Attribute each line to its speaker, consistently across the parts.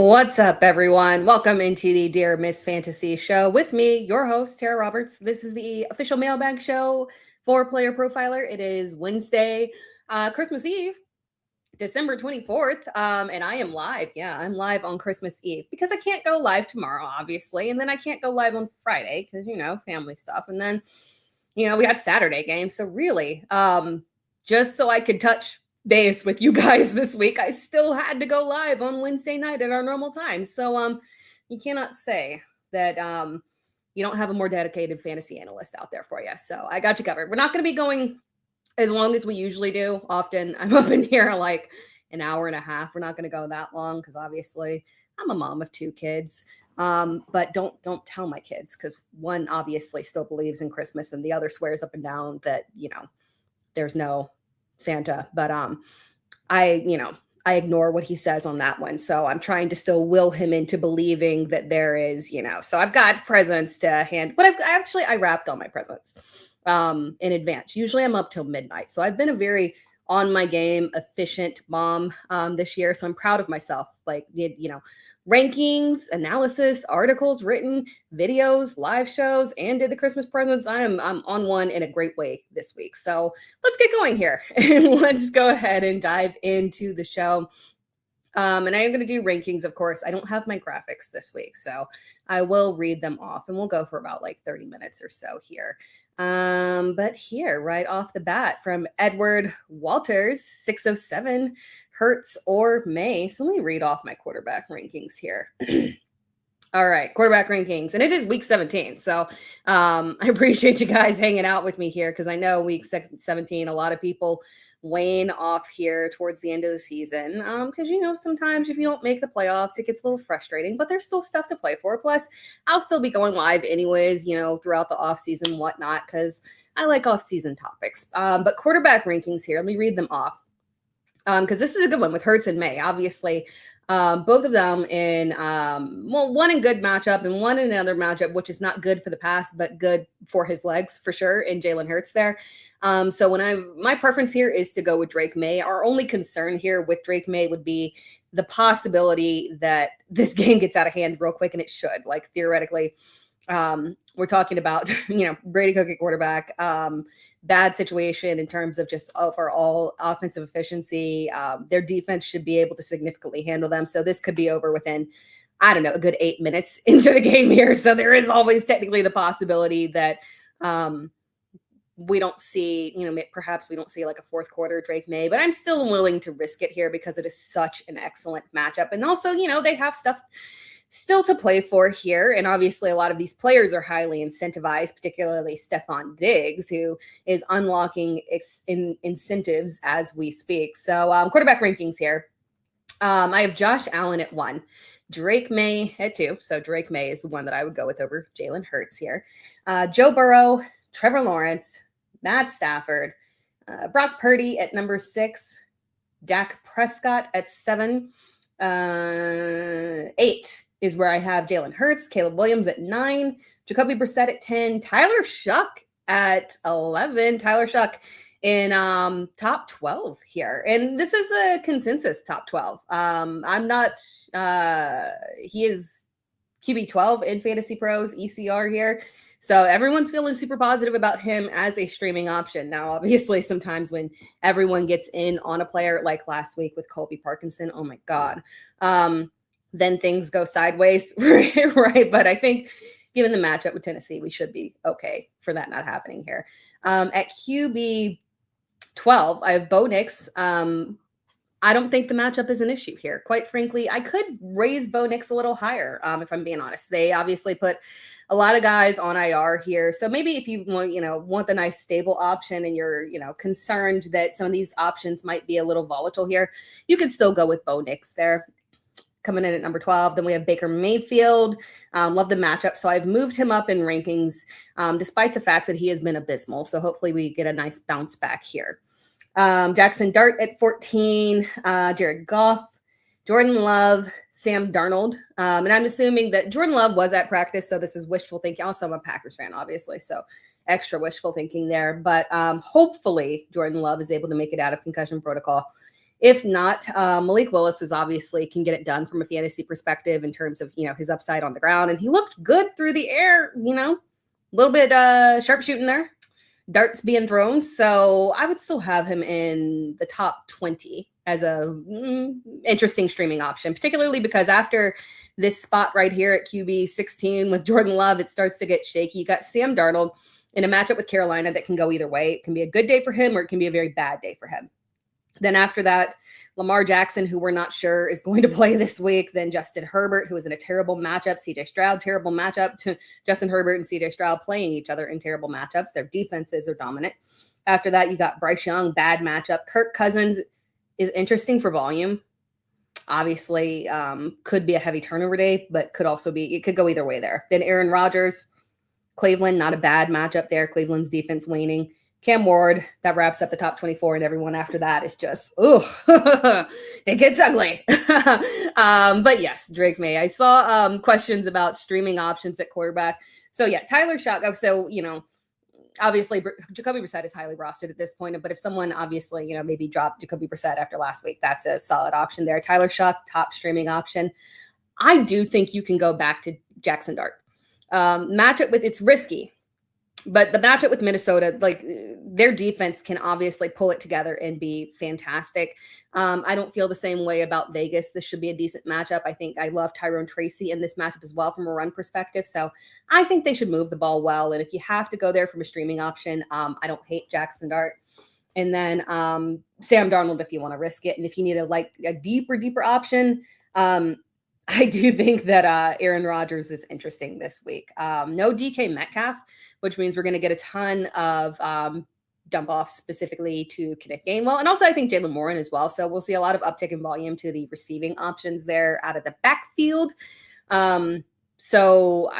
Speaker 1: What's up, everyone? Welcome into the Dear Miss Fantasy show with me, your host, Tara Roberts. This is the official mailbag show for Player Profiler. It is Wednesday, Christmas Eve, December 24th, and I am live. Yeah, I'm live on Christmas Eve because I can't go live tomorrow, obviously, and then I can't go live on Friday because, family stuff. And then, we got Saturday games. So really, just so I could touch base with you guys this week, I still had to go live on Wednesday night at our normal time. So you cannot say that you don't have a more dedicated fantasy analyst out there for you. So I got you covered. We're not going to be going as long as we usually do. Often I'm up in here like an hour and a half. We're not going to go that long because obviously I'm a mom of 2 kids. But don't tell my kids, because one obviously still believes in Christmas and the other swears up and down that, there's no Santa. But I ignore what he says on that one. So I'm trying to still will him into believing that there is, so I've got presents to hand, but I wrapped all my presents in advance. Usually I'm up till midnight. So I've been a very on my game, efficient mom this year. So I'm proud of myself. Like, rankings, analysis, articles written, videos, live shows, and did the Christmas presents. I'm on one in a great way this week. So let's get going here and let's go ahead and dive into the show. And I am going to do rankings, of course. I don't have my graphics this week, so I will read them off, and we'll go for about like 30 minutes or so here. But here, right off the bat, from Edward Walters, 607, Hurts or May. So let me read off my quarterback rankings here. All right, quarterback rankings, and it is week 17. So I appreciate you guys hanging out with me here, because I know week 17, a lot of people wane off here towards the end of the season, because sometimes if you don't make the playoffs, it gets a little frustrating, but there's still stuff to play for. Plus I'll still be going live anyways, throughout the off season, whatnot, because I like off season topics. But quarterback rankings here, let me read them off, because this is a good one with Hurts and May. Obviously both of them in one in good matchup and one in another matchup, which is not good for the pass, but good for his legs for sure, in Jalen Hurts there. So my preference here is to go with Drake May. Our only concern here with Drake May would be the possibility that this game gets out of hand real quick, and it should. Like, theoretically, we're talking about, Brady Cook at quarterback, bad situation in terms of just overall offensive efficiency. Their defense should be able to significantly handle them. So this could be over within, I don't know, a good 8 minutes into the game here. So there is always technically the possibility that we don't see, perhaps we don't see like a fourth quarter Drake May, but I'm still willing to risk it here because it is such an excellent matchup. And also, they have stuff still to play for here. And obviously a lot of these players are highly incentivized, particularly Stephon Diggs, who is unlocking incentives as we speak. So quarterback rankings here. I have Josh Allen at 1, Drake May at 2. So Drake May is the one that I would go with over Jalen Hurts here. Joe Burrow, Trevor Lawrence, Matt Stafford, Brock Purdy at number 6, Dak Prescott at 7, 8 is where I have Jalen Hurts, Caleb Williams at 9, Jacoby Brissett at 10, Tyler Shuck at 11. Tyler Shuck in top 12 here. And this is a consensus top 12. I'm not, he is QB 12 in Fantasy Pros ECR here. So everyone's feeling super positive about him as a streaming option. Now, obviously, sometimes when everyone gets in on a player, like last week with Colby Parkinson, oh my God, then things go sideways, right? But I think given the matchup with Tennessee, we should be okay for that not happening here. At QB 12, I have Bo Nix. I don't think the matchup is an issue here. Quite frankly, I could raise Bo Nix a little higher, if I'm being honest. They obviously put a lot of guys on IR here. So maybe if you want the nice stable option and you're, concerned that some of these options might be a little volatile here, you could still go with Bo Nix there. Coming in at number 12. Then we have Baker Mayfield. Love the matchup. So I've moved him up in rankings, despite the fact that he has been abysmal. So hopefully we get a nice bounce back here. Jackson Dart at 14, Jared Goff, Jordan Love, Sam Darnold. And I'm assuming that Jordan Love was at practice, so this is wishful thinking. Also, I'm a Packers fan, obviously, so extra wishful thinking there. But hopefully Jordan Love is able to make it out of concussion protocol If not, Malik Willis is obviously can get it done from a fantasy perspective in terms of, his upside on the ground. And he looked good through the air, a little bit sharpshooting there, darts being thrown. So I would still have him in the top 20 as a interesting streaming option, particularly because after this spot right here at QB 16 with Jordan Love, it starts to get shaky. You got Sam Darnold in a matchup with Carolina that can go either way. It can be a good day for him or it can be a very bad day for him. Then after that, Lamar Jackson, who we're not sure is going to play this week. Then Justin Herbert, who is in a terrible matchup. CJ Stroud, terrible matchup. To Justin Herbert and CJ Stroud playing each other in terrible matchups. Their defenses are dominant. After that, you got Bryce Young, bad matchup. Kirk Cousins is interesting for volume. Obviously, could be a heavy turnover day, but it could go either way there. Then Aaron Rodgers, Cleveland, not a bad matchup there. Cleveland's defense waning. Cam Ward, that wraps up the top 24, and everyone after that is just, it gets ugly. But yes, Drake May. I saw questions about streaming options at quarterback. So yeah, Tyler Shock. So, obviously Jacoby Brissett is highly rostered at this point, but if someone obviously, maybe dropped Jacoby Brissett after last week, that's a solid option there. Tyler Shock, top streaming option. I do think you can go back to Jackson Dart. Matchup with, it's risky. But the matchup with Minnesota, like their defense can obviously pull it together and be fantastic. I don't feel the same way about Vegas. This should be a decent matchup. I think I love Tyrone Tracy in this matchup as well from a run perspective. So I think they should move the ball well. And if you have to go there from a streaming option, I don't hate Jackson Dart. And then Sam Darnold if you want to risk it. And if you need a deeper option, I do think that Aaron Rodgers is interesting this week. No DK Metcalf, which means we're going to get a ton of dump offs specifically to Kenneth Gainwell. And also I think Jalen Warren as well. So we'll see a lot of uptick in volume to the receiving options there out of the backfield. So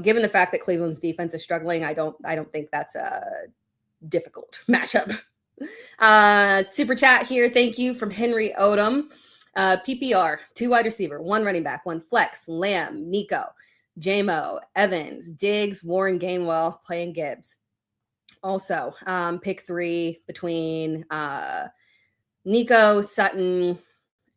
Speaker 1: given the fact that Cleveland's defense is struggling, I don't think that's a difficult matchup. Super chat here. Thank you from Henry Odom. PPR, 2 wide receiver, 1 running back, 1 flex, Lamb, Nico, JMO, Evans, Diggs, Warren, Gainwell, playing Gibbs. Also, pick 3 between Nico, Sutton,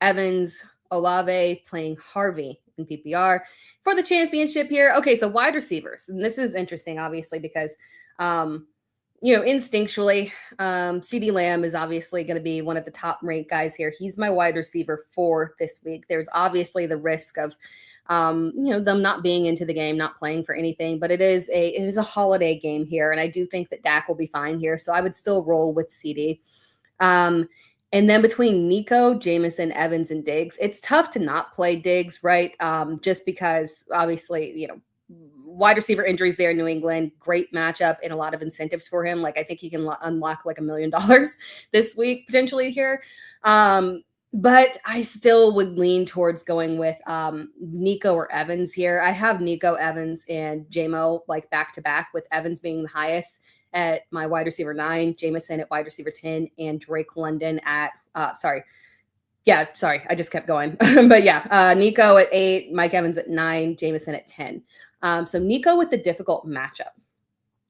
Speaker 1: Evans, Olave, playing Harvey in PPR for the championship here. Okay, so wide receivers. And this is interesting, obviously, because instinctually, CeeDee Lamb is obviously going to be one of the top ranked guys here. He's my wide receiver for this week. There's obviously the risk of, them not being into the game, not playing for anything, but it is a holiday game here. And I do think that Dak will be fine here. So I would still roll with CeeDee. And then between Nico, Jameson, Evans, and Diggs, it's tough to not play Diggs, right? Just because obviously, wide receiver injuries there in New England, great matchup and a lot of incentives for him. Like I think he can unlock like $1 million this week potentially here. But I still would lean towards going with Nico or Evans here. I have Nico, Evans, and JMO like back to back, with Evans being the highest at my wide receiver 9, Jameson at wide receiver 10, and Drake London at I just kept going. But yeah, Nico at 8, Mike Evans at 9, Jameson at 10. So Nico with the difficult matchup.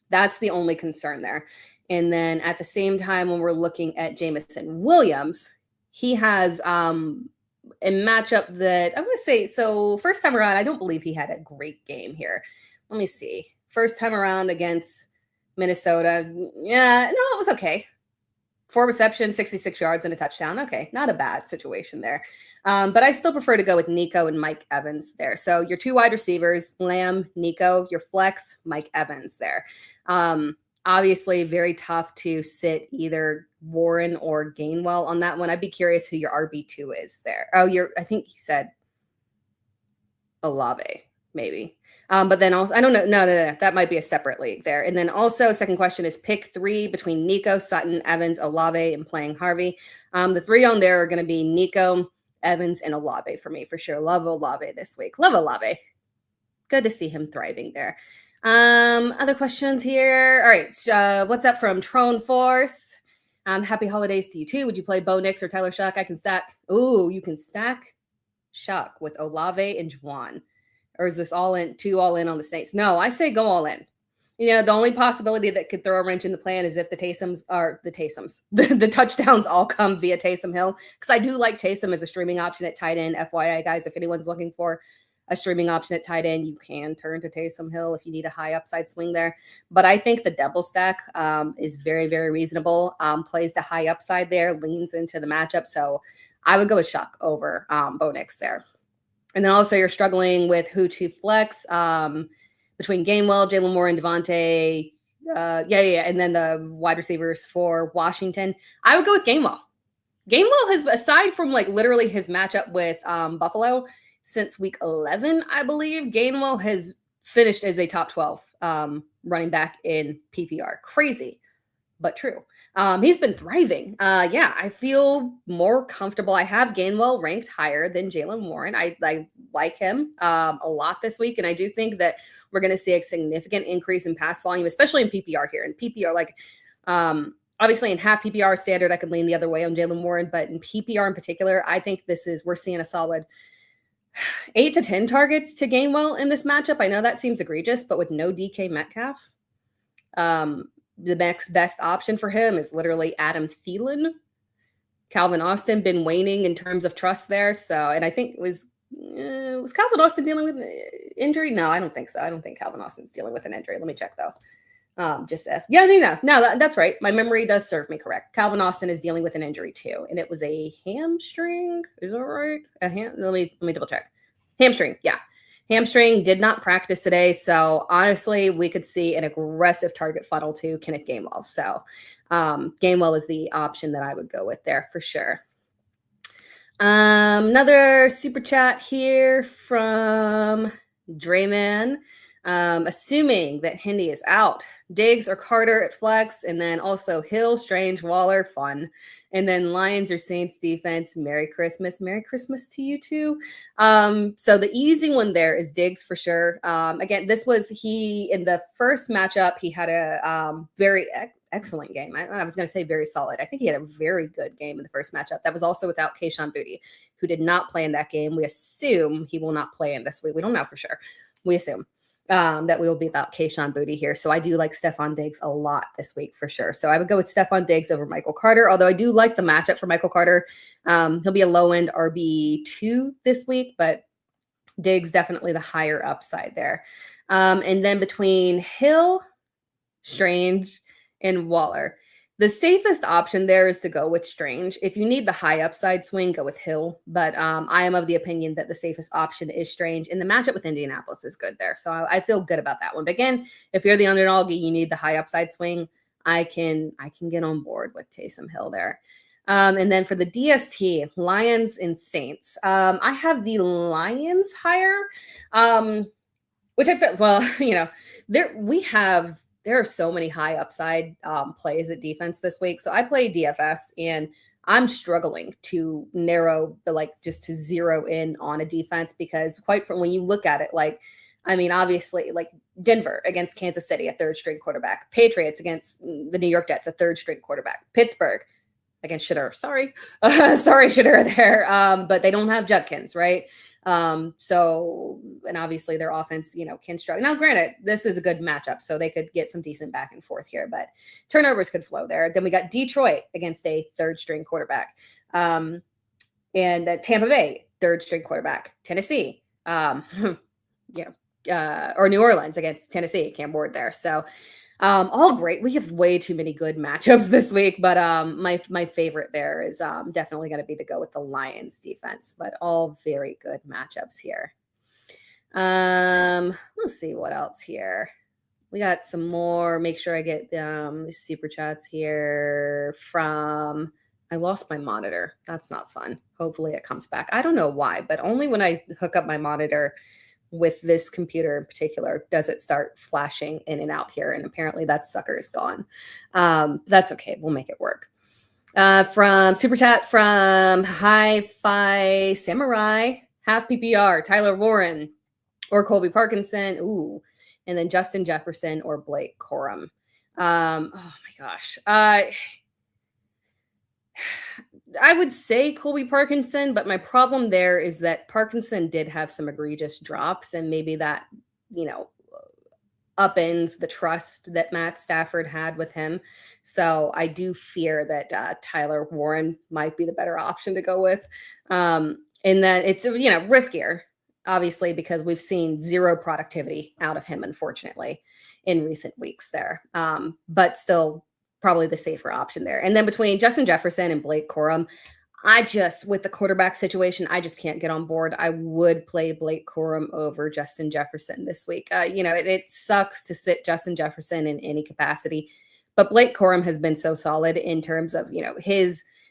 Speaker 1: That's the only concern there. And then at the same time, when we're looking at Jameson Williams, he has a matchup that I want to say, so first time around, I don't believe he had a great game here. Let me see. First time around against Minnesota. Yeah, no, it was okay. 4 receptions, 66 yards, and a touchdown. Okay, not a bad situation there. But I still prefer to go with Nico and Mike Evans there. So your 2 wide receivers, Lamb, Nico, your flex, Mike Evans there. Obviously, very tough to sit either Warren or Gainwell on that one. I'd be curious who your RB2 is there. Oh, I think you said Olave, maybe. But then also, I don't know. No, that might be a separate league there. And then also, second question is pick 3 between Nico, Sutton, Evans, Olave, and playing Harvey. The 3 on there are going to be Nico, Evans, and Olave for me, for sure. Love Olave this week. Love Olave. Good to see him thriving there. Other questions here. All right. What's up from Trone Force? Happy holidays to you too. Would you play Bo Nix or Tyler Shock? I can stack. Ooh, you can stack Shock with Olave and Juwan. Or is this all in on the Saints? No, I say go all in. The only possibility that could throw a wrench in the plan is if the touchdowns all come via Taysom Hill. Because I do like Taysom as a streaming option at tight end. FYI, guys, if anyone's looking for a streaming option at tight end, you can turn to Taysom Hill if you need a high upside swing there. But I think the double stack is very, very reasonable. Plays the high upside there, leans into the matchup. So I would go with Shuck over Bo Nix there. And then also you're struggling with who to flex between Gainwell, Jalen Moore, and Devontae. And then the wide receivers for Washington. I would go with Gainwell. Gainwell has, aside from like literally his matchup with Buffalo, since week 11, I believe, Gainwell has finished as a top 12 running back in PPR. Crazy, but true. He's been thriving. I feel more comfortable. I have Gainwell ranked higher than Jalen Warren. I like him a lot this week, and I do think that we're going to see a significant increase in pass volume, especially in PPR here. In PPR, obviously in half PPR standard, I could lean the other way on Jalen Warren, but in PPR in particular, I think we're seeing a solid 8 to 10 targets to Gainwell in this matchup. I know that seems egregious, but with no DK Metcalf, the next best option for him is literally Adam Thielen. Calvin Austin been waning in terms of trust there. So, and I think it was Calvin Austin dealing with an injury? No, I don't think so. I don't think Calvin Austin's dealing with an injury. Let me check though. That's right. My memory does serve me correct. Calvin Austin is dealing with an injury too, and it was a hamstring. Is that right? Let me double check. Hamstring, yeah. Hamstring, did not practice today, so honestly, we could see an aggressive target funnel to Kenneth Gainwell. So Gainwell is the option that I would go with there for sure. Another super chat here from Drayman. Assuming that Hindi is out, Diggs or Carter at flex, and then also Hill, Strange, Waller, fun. And then Lions or Saints defense, Merry Christmas. Merry Christmas to you too. So the easy one there is Diggs for sure. Again, this was in the first matchup, he had a very excellent game. I was going to say very solid. I think he had a very good game in the first matchup. That was also without Kayshon Boutte, who did not play in that game. We assume he will not play in this week. We don't know for sure. We assume that we will be without Kayshon Boutte here. So I do like Stephon Diggs a lot this week for sure. So I would go with Stephon Diggs over Michael Carter, although I do like the matchup for Michael Carter. He'll be a low-end RB2 this week, but Diggs definitely the higher upside there. And then between Hill, Strange, and Waller, the safest option there is to go with Strange. If you need the high upside swing, go with Hill. But I am of the opinion that the safest option is Strange. And the matchup with Indianapolis is good there. So I feel good about that one. But again, if you're the underdog and you need the high upside swing, I can get on board with Taysom Hill there. And then for the DST, Lions and Saints, I have the Lions higher, which I feel, there are so many high upside plays at defense this week. So I play DFS and I'm struggling to narrow, just to zero in on a defense because when you look at it, obviously Denver against Kansas City, a third string quarterback, Patriots against the New York Jets, a third string quarterback, Pittsburgh against Shedeur. Sorry, Shedeur there. But they don't have Judkins, right? And obviously their offense, can struggle. Now, granted, this is a good matchup, so they could get some decent back and forth here, but turnovers could flow there. Then we got Detroit against a third string quarterback. And Tampa Bay, third string quarterback. Tennessee, or New Orleans against Tennessee, Cam Ward there. So all great. We have way too many good matchups this week, but my favorite there is definitely going to be to go with the Lions defense, but all very good matchups here. Let's see what else here. We got some more. Make sure I get super chats here from. I lost my monitor. That's not fun. Hopefully it comes back. I don't know why, but only when I hook up my monitor with this computer in particular does it start flashing in and out here, and apparently that sucker is gone. That's okay, we'll make it work. From super chat from Hi-Fi Samurai, half PPR, Tyler Warren or Colby Parkinson, and then Justin Jefferson or Blake Corum. Oh my gosh, I would say Colby Parkinson, but my problem there is that Parkinson did have some egregious drops, and maybe that, upends the trust that Matt Stafford had with him. So I do fear that Tyler Warren might be the better option to go with. And then it's, riskier, obviously, because we've seen zero productivity out of him, unfortunately, in recent weeks there. But still probably the safer option there. And then between Justin Jefferson and Blake Corum, with the quarterback situation, I just can't get on board. I would play Blake Corum over Justin Jefferson this week. It sucks to sit Justin Jefferson in any capacity, but Blake Corum has been so solid in terms of,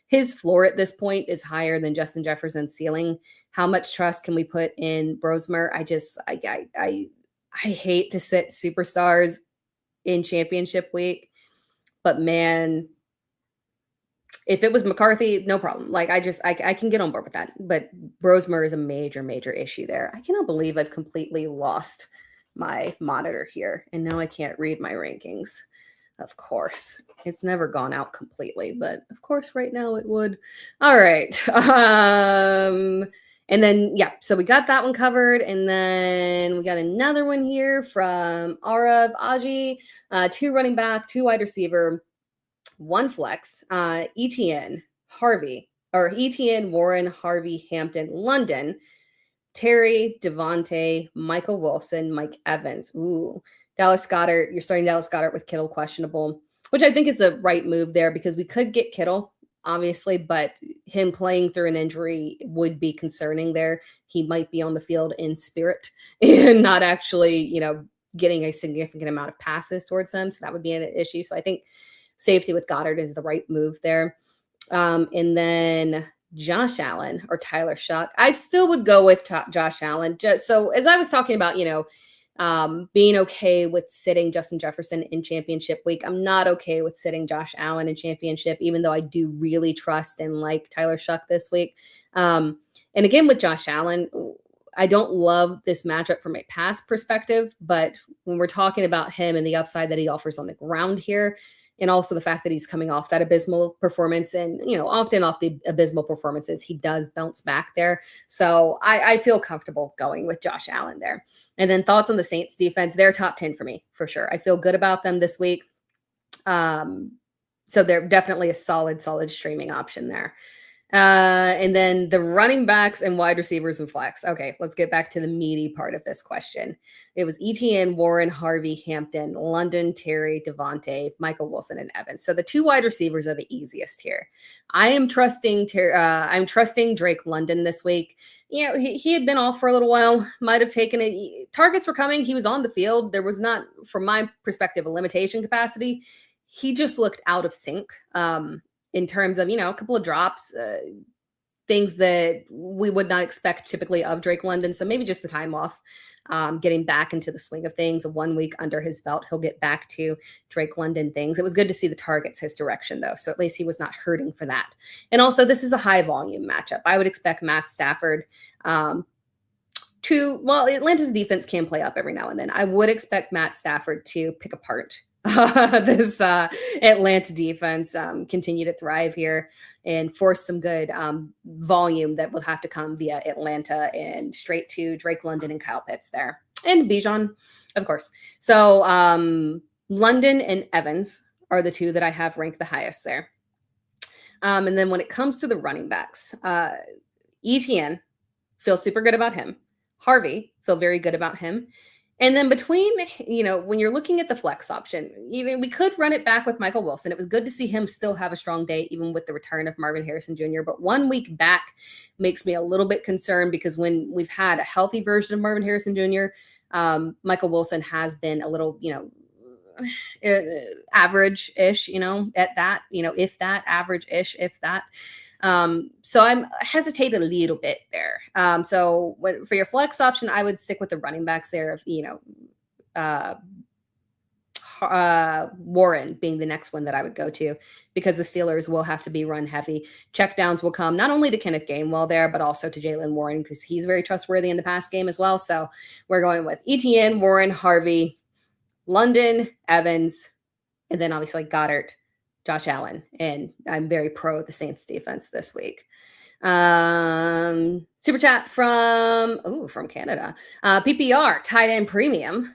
Speaker 1: his floor at this point is higher than Justin Jefferson's ceiling. How much trust can we put in Brosmer? I hate to sit superstars in championship week, but man, if it was McCarthy, no problem. Like I can get on board with that. But Brosmer is a major, major issue there. I cannot believe I've completely lost my monitor here. And now I can't read my rankings. Of course. It's never gone out completely, but of course right now it would. All right. And then, so we got that one covered. And then we got another one here from Arav Aji, 2 running back, 2 wide receiver, 1 flex, ETN, Warren, Harvey, Hampton, London, Terry, Devontae, Michael Wilson, Mike Evans. Ooh, Dallas Goedert. You're starting Dallas Goedert with Kittle questionable, which I think is the right move there because we could get Kittle, obviously, but him playing through an injury would be concerning there. He might be on the field in spirit and not actually, getting a significant amount of passes towards him. So that would be an issue. So I think safety with Goddard is the right move there. And then Josh Allen or Tyler Shuck. I still would go with Josh Allen. So as I was talking about, being okay with sitting Justin Jefferson in championship week, I'm not okay with sitting Josh Allen in championship, even though I do really trust and like Tyler Shuck this week. And again, with Josh Allen, I don't love this matchup from a pass perspective, but when we're talking about him and the upside that he offers on the ground here, and also the fact that he's coming off that abysmal performance and, often off the abysmal performances, he does bounce back there. So I feel comfortable going with Josh Allen there. And then thoughts on the Saints defense, they're top 10 for me, for sure. I feel good about them this week. So they're definitely a solid streaming option there. And then the running backs and wide receivers and flex. Okay, let's get back to the meaty part of this question. It was ETN, Warren, Harvey, Hampton, London, Terry, Devontae, Michael Wilson, and Evans. So the 2 wide receivers are the easiest here. I am trusting Drake London this week. He had been off for a little while, might have taken it. Targets were coming. He was on the field. There was not, from my perspective, a limitation capacity. He just looked out of sync. In terms of, a couple of drops, things that we would not expect typically of Drake London. So maybe just the time off, getting back into the swing of things, 1 week under his belt, he'll get back to Drake London things. It was good to see the targets his direction, though. So at least he was not hurting for that. And also, this is a high volume matchup. I would expect Matt Stafford Atlanta's defense can play up every now and then. I would expect Matt Stafford to pick apart this Atlanta defense, continue to thrive here and force some good volume that will have to come via Atlanta and straight to Drake London and Kyle Pitts there. And Bijan, of course. So London and Evans are the 2 that I have ranked the highest there. And then when it comes to the running backs, ETN, feel super good about him. Harvey, feel very good about him. And then between, when you're looking at the flex option, we could run it back with Michael Wilson. It was good to see him still have a strong day, even with the return of Marvin Harrison Jr. But 1 week back makes me a little bit concerned because when we've had a healthy version of Marvin Harrison Jr., Michael Wilson has been a little, average-ish, at that, if that, average-ish, if that. So I'm hesitated a little bit there. So for your flex option, I would stick with the running backs there of, Warren being the next one that I would go to because the Steelers will have to be run heavy. Checkdowns will come not only to Kenneth Gainwell there, but also to Jaylen Warren because he's very trustworthy in the pass game as well. So we're going with ETN, Warren, Harvey, London, Evans, and then obviously Goddard, Josh Allen, and I'm very pro the Saints defense this week. Super chat from Canada. PPR, tight end premium.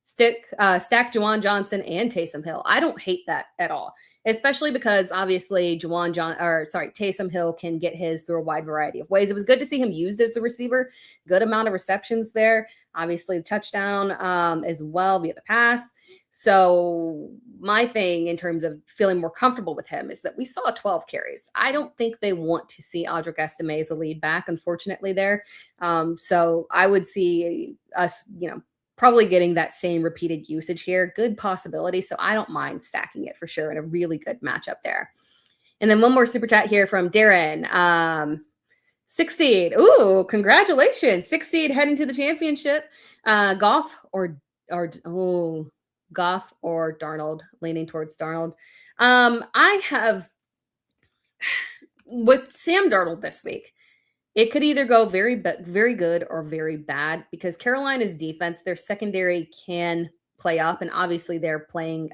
Speaker 1: stack Juwan Johnson and Taysom Hill. I don't hate that at all, especially because obviously Taysom Hill can get his through a wide variety of ways. It was good to see him used as a receiver. Good amount of receptions there. Obviously, the touchdown as well via the pass. So my thing in terms of feeling more comfortable with him is that we saw 12 carries. I don't think they want to see Audric Estime as a lead back, unfortunately, there. So I would see us, probably getting that same repeated usage here. Good possibility. So I don't mind stacking it for sure in a really good matchup there. And then one more super chat here from Darren. 6 seed. Ooh, congratulations. 6 seed heading to the championship. Goff or Darnold, leaning towards Darnold. I have with Sam Darnold this week. It could either go very good or very bad because Carolina's defense, their secondary can play up, and obviously they're playing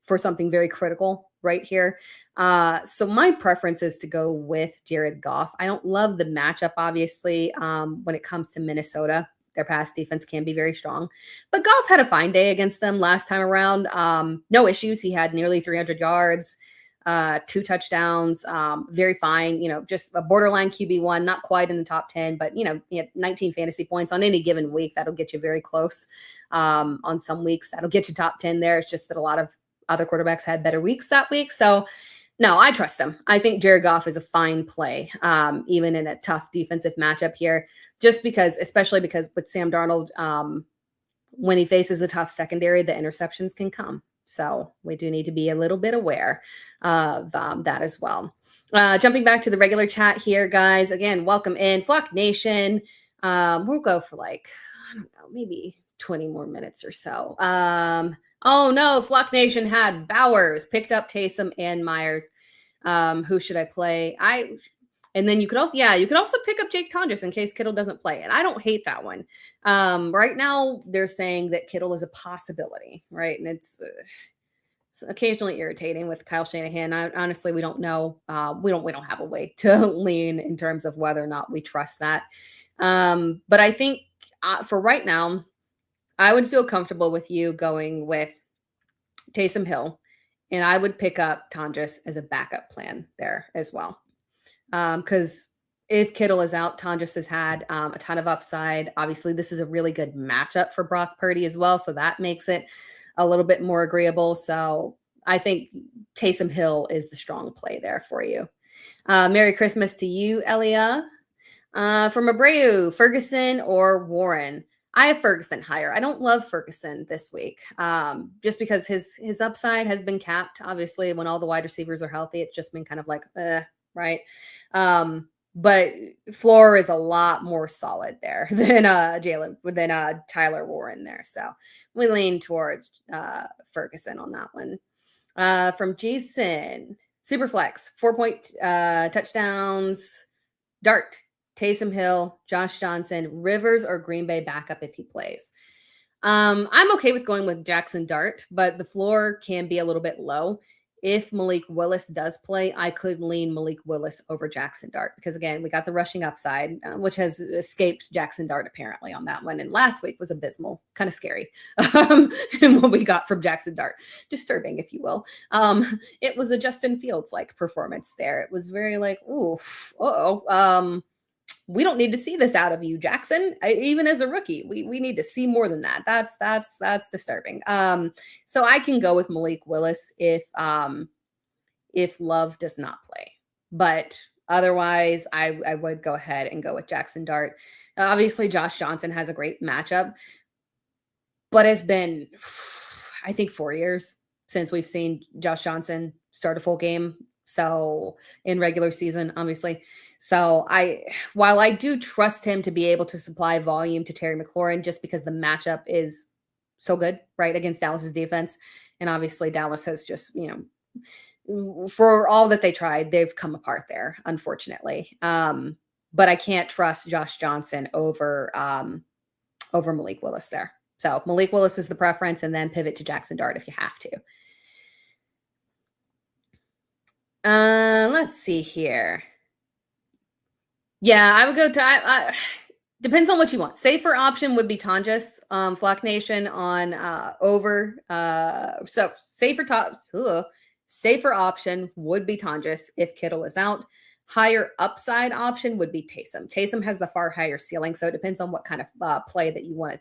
Speaker 1: for something very critical right here. So my preference is to go with Jared Goff. I don't love the matchup, obviously, when it comes to Minnesota. Their pass defense can be very strong. But Goff had a fine day against them last time around. No issues. He had nearly 300 yards. 2 touchdowns, very fine, just a borderline QB1, not quite in the top 10, but, he had 19 fantasy points on any given week. That'll get you very close. On some weeks, that'll get you top 10 there. It's just that a lot of other quarterbacks had better weeks that week. So, no, I trust him. I think Jared Goff is a fine play, even in a tough defensive matchup here, just because, especially because with Sam Darnold, when he faces a tough secondary, the interceptions can come. So we do need to be a little bit aware of that as well. Jumping back to the regular chat here, guys. Again, welcome in. Flock Nation. We'll go for I don't know, maybe 20 more minutes or so. Oh, no. Flock Nation had Bowers, picked up Taysom and Myers. Who should I play? And then you could also pick up Jake Tondres in case Kittle doesn't play. And I don't hate that one. Right now, they're saying that Kittle is a possibility, right? And it's occasionally irritating with Kyle Shanahan. Honestly, we don't know. We don't have a way to lean in terms of whether or not we trust that. But I think for right now, I would feel comfortable with you going with Taysom Hill, and I would pick up Tondres as a backup plan there as well. Because if Kittle is out, Tondres has had a ton of upside. Obviously, this is a really good matchup for Brock Purdy as well, so that makes it a little bit more agreeable. So I think Taysom Hill is the strong play there for you. Merry Christmas to you, Elia. From Abreu, Ferguson or Warren? I have Ferguson higher. I don't love Ferguson this week, just because his upside has been capped. Obviously, when all the wide receivers are healthy, it's just been kind of right. But floor is a lot more solid there than Tyler Warren there. So we lean towards Ferguson on that one. From Jason, Superflex, 4-point touchdowns, Dart, Taysom Hill, Josh Johnson, Rivers or Green Bay backup if he plays. I'm okay with going with Jackson Dart, but the floor can be a little bit low. If Malik Willis does play, I could lean Malik Willis over Jackson Dart because, again, we got the rushing upside, which has escaped Jackson Dart apparently on that one. And last week was abysmal, kind of scary. And what we got from Jackson Dart, disturbing, if you will. It was a Justin Fields-like performance there. It was very oof, we don't need to see this out of you, Jackson. Even as a rookie, we need to see more than that. That's disturbing. So I can go with Malik Willis if Love does not play, but otherwise I would go ahead and go with Jackson Dart. Obviously, Josh Johnson has a great matchup, but it's been, I think, 4 years since we've seen Josh Johnson start a full game. So in regular season, obviously. So while I do trust him to be able to supply volume to Terry McLaurin, just because the matchup is so good, right, against Dallas's defense. And obviously Dallas has just, for all that they tried, they've come apart there, unfortunately. But I can't trust Josh Johnson over Malik Willis there. So Malik Willis is the preference, and then pivot to Jackson Dart if you have to. Let's see here. Yeah, I would go to Depends on what you want. Safer option would be Tonjes, Flock Nation on over. So safer tops. Ugh. Safer option would be Tonjes if Kittle is out. Higher upside option would be Taysom. Taysom has the far higher ceiling, so it depends on what kind of play that you want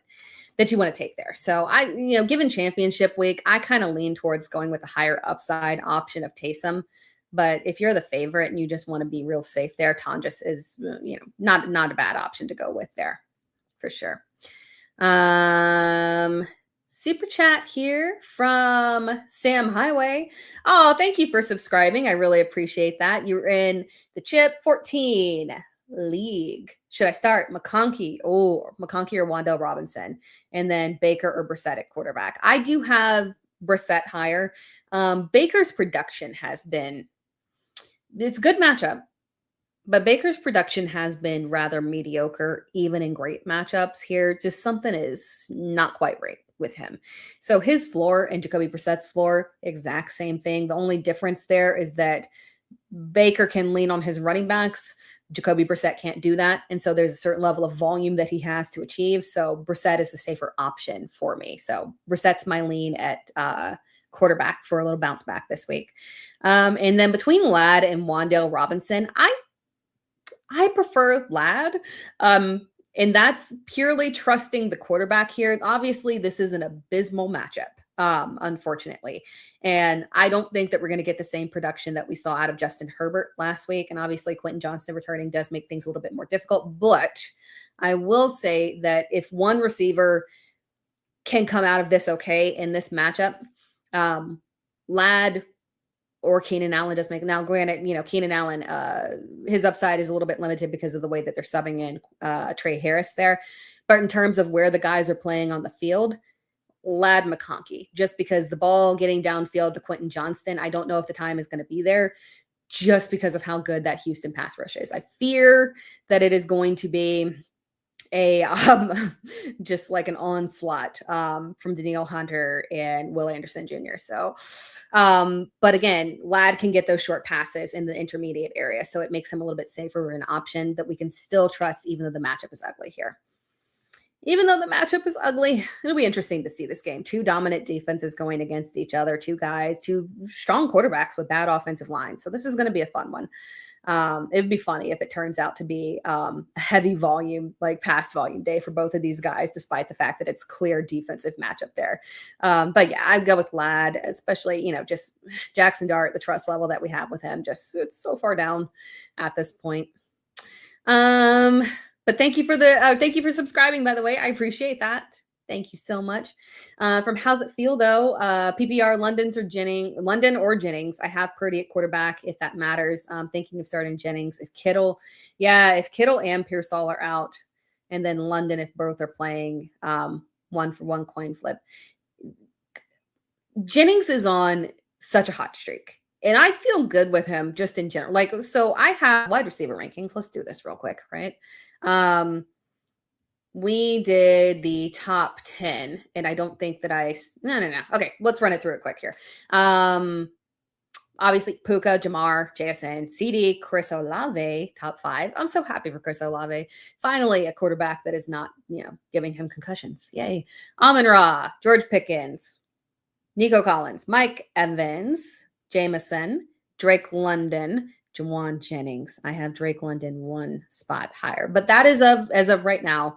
Speaker 1: to take there. So given championship week, I kind of lean towards going with the higher upside option of Taysom. But if you're the favorite and you just want to be real safe there, Tonjes is, not a bad option to go with there for sure. Super chat here from Sam Highway. Oh, thank you for subscribing. I really appreciate that. You're in the Chip 14 league. Should I start McConkey? Oh, McConkey or Wan'Dale Robinson, and then Baker or Brissett at quarterback. I do have Brissett higher. Baker's production has been, it's a good matchup, but Baker's production has been rather mediocre, even in great matchups here. Just something is not quite right with him. So his floor and Jacoby Brissett's floor, exact same thing. The only difference there is that Baker can lean on his running backs. Jacoby Brissett can't do that. And so there's a certain level of volume that he has to achieve. So Brissett is the safer option for me. So Brissett's my lean at quarterback for a little bounce back this week. And then between Ladd and Wan'Dale Robinson, I prefer Ladd. And that's purely trusting the quarterback here. Obviously, this is an abysmal matchup, unfortunately. And I don't think that we're going to get the same production that we saw out of Justin Herbert last week. And obviously, Quentin Johnston returning does make things a little bit more difficult. But I will say that if one receiver can come out of this okay in this matchup, Ladd or Keenan Allen does make. Now, granted, Keenan Allen, his upside is a little bit limited because of the way that they're subbing in Trey Harris there. But in terms of where the guys are playing on the field, Ladd McConkey, just because the ball getting downfield to Quentin Johnston, I don't know if the time is going to be there just because of how good that Houston pass rush is. I fear that it is going to be a just like an onslaught from Danielle Hunter and Will Anderson Jr. So, but again, Ladd can get those short passes in the intermediate area, so it makes him a little bit safer an option that we can still trust, even though the matchup is ugly here. Even though the matchup is ugly, it'll be interesting to see this game. Two dominant defenses going against each other, two strong quarterbacks with bad offensive lines. So this is going to be a fun one. It'd be funny if it turns out to be a heavy volume, like pass volume day for both of these guys, despite the fact that it's clear defensive matchup there. But yeah, I'd go with Ladd, especially, just Jackson Dart, the trust level that we have with him, it's so far down at this point. But thank you for subscribing, by the way. I appreciate that. Thank you so much. From How's It Feel, though? PPR, London or Jennings. I have Purdy at quarterback, if that matters. Thinking of starting Jennings. If Kittle and Pearsall are out, and then London if both are playing, 1-for-1 coin flip. Jennings is on such a hot streak. And I feel good with him just in general. So I have wide receiver rankings. Let's do this real quick, right? We did the top 10, and I don't think that no. Okay, let's run it through it quick here. Obviously, Puka, Jamar, JSN, CD, Chris Olave, top 5. I'm so happy for Chris Olave. Finally, a quarterback that is not, giving him concussions. Yay. Amon-Ra, George Pickens, Nico Collins, Mike Evans, Jameson, Drake London, Jawan Jennings. I have Drake London one spot higher, but that is as of right now,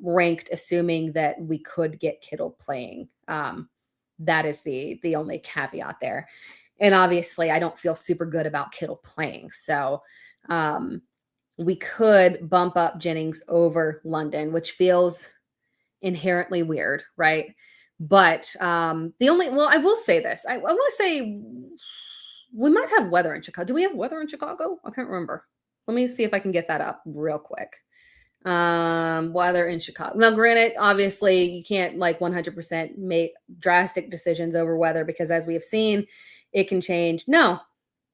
Speaker 1: ranked, assuming that we could get Kittle playing. That is the only caveat there. And obviously I don't feel super good about Kittle playing. So, we could bump up Jennings over London, which feels inherently weird, right? But I will say this. I want to say we might have weather in Chicago. Do we have weather in Chicago? I can't remember. Let me see if I can get that up real quick. Weather in Chicago. Now, granted, obviously you can't 100% make drastic decisions over weather because as we have seen, it can change. No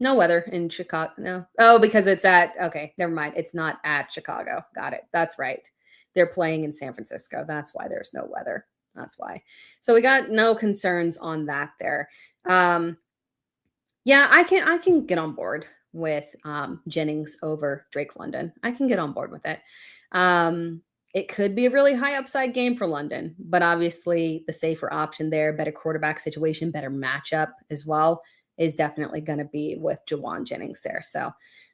Speaker 1: weather in Chicago. No. Oh, because okay, never mind. It's not at Chicago. Got it. That's right. They're playing in San Francisco. That's why there's no weather. That's why. So we got no concerns on that there. Yeah, I can get on board with Jennings over Drake London. I can get on board with it. It could be a really high upside game for London, but obviously the safer option there, better quarterback situation, better matchup as well, is definitely going to be with Jawan Jennings there. So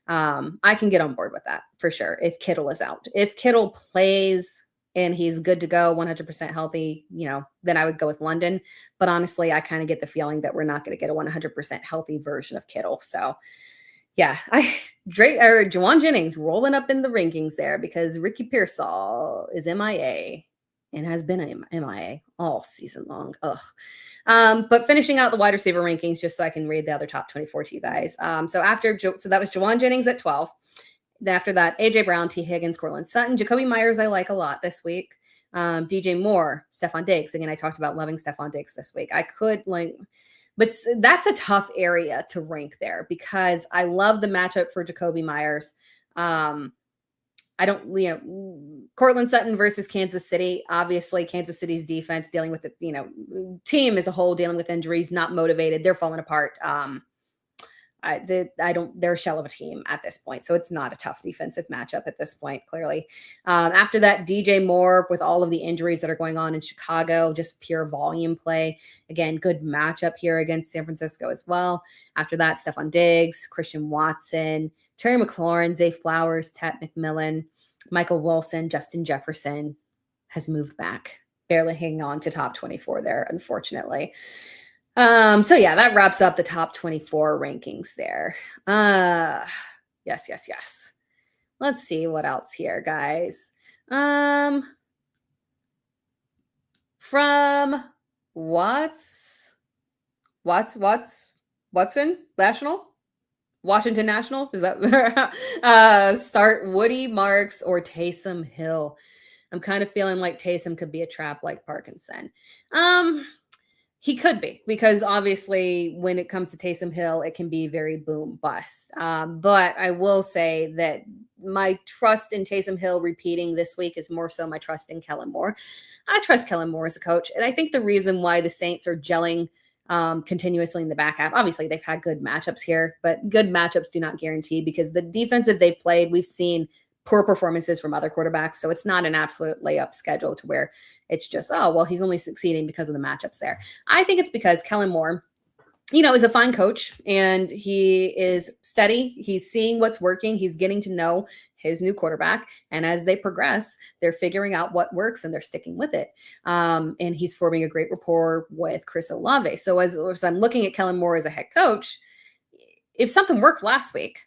Speaker 1: I can get on board with that for sure if Kittle is out. If Kittle plays and he's good to go, 100% healthy, then I would go with London. But honestly, I kind of get the feeling that we're not going to get a 100% healthy version of Kittle. So yeah, Jawan Jennings rolling up in the rankings there because Ricky Pearsall is MIA and has been MIA all season long. Ugh. But finishing out the wide receiver rankings, just so I can read the other top 24 to you guys. So that was Jawan Jennings at 12. Then after that, AJ Brown, T. Higgins, Cortland Sutton, Jacoby Myers, I like a lot this week. DJ Moore, Stephon Diggs. Again, I talked about loving Stephon Diggs this week. But that's a tough area to rank there because I love the matchup for Jacoby Myers. Cortland Sutton versus Kansas City. Obviously, Kansas City's defense dealing with team as a whole dealing with injuries, not motivated. They're falling apart. They're a shell of a team at this point. So it's not a tough defensive matchup at this point, clearly. After that, DJ Moore with all of the injuries that are going on in Chicago, just pure volume play. Again, good matchup here against San Francisco as well. After that, Stephon Diggs, Christian Watson, Terry McLaurin, Zay Flowers, Tat McMillan, Michael Wilson, Justin Jefferson has moved back, barely hanging on to top 24 there, unfortunately. So yeah, that wraps up the top 24 rankings there. Yes. Let's see what else here, guys. From Washington National? Is that start Woody Marks or Taysom Hill? I'm kind of feeling like Taysom could be a trap like Parkinson. He could be, because obviously when it comes to Taysom Hill, it can be very boom bust. But I will say that my trust in Taysom Hill repeating this week is more so my trust in Kellen Moore. I trust Kellen Moore as a coach. And I think the reason why the Saints are gelling continuously in the back half, obviously they've had good matchups here, but good matchups do not guarantee, because the defensive they've played, we've seen poor performances from other quarterbacks. So it's not an absolute layup schedule to where it's just, oh, well, he's only succeeding because of the matchups there. I think it's because Kellen Moore, is a fine coach and he is steady. He's seeing what's working. He's getting to know his new quarterback. And as they progress, they're figuring out what works and they're sticking with it. And he's forming a great rapport with Chris Olave. So as I'm looking at Kellen Moore as a head coach, if something worked last week,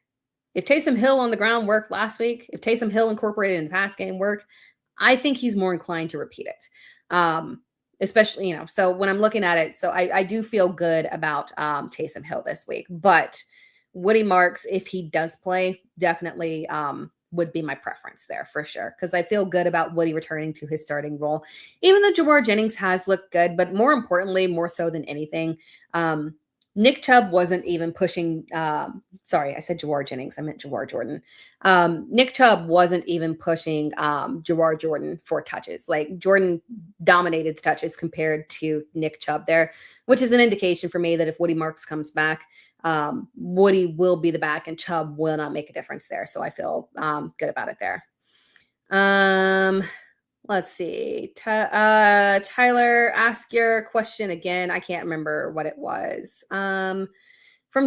Speaker 1: if Taysom Hill on the ground worked last week, if Taysom Hill incorporated in the pass game worked, I think he's more inclined to repeat it. Especially, so when I'm looking at it, so I do feel good about Taysom Hill this week. But Woody Marks, if he does play, definitely would be my preference there for sure, because I feel good about Woody returning to his starting role. Even though Jawar Jennings has looked good, but more importantly, more so than anything, Nick Chubb wasn't even pushing. Sorry, I said Jawar Jennings. I meant Jawar Jordan. Nick Chubb wasn't even pushing Jawar Jordan for touches. Like, Jordan dominated the touches compared to Nick Chubb there, which is an indication for me that if Woody Marks comes back, Woody will be the back and Chubb will not make a difference there. So I feel good about it there. Let's see. Tyler, ask your question again. I can't remember what it was. From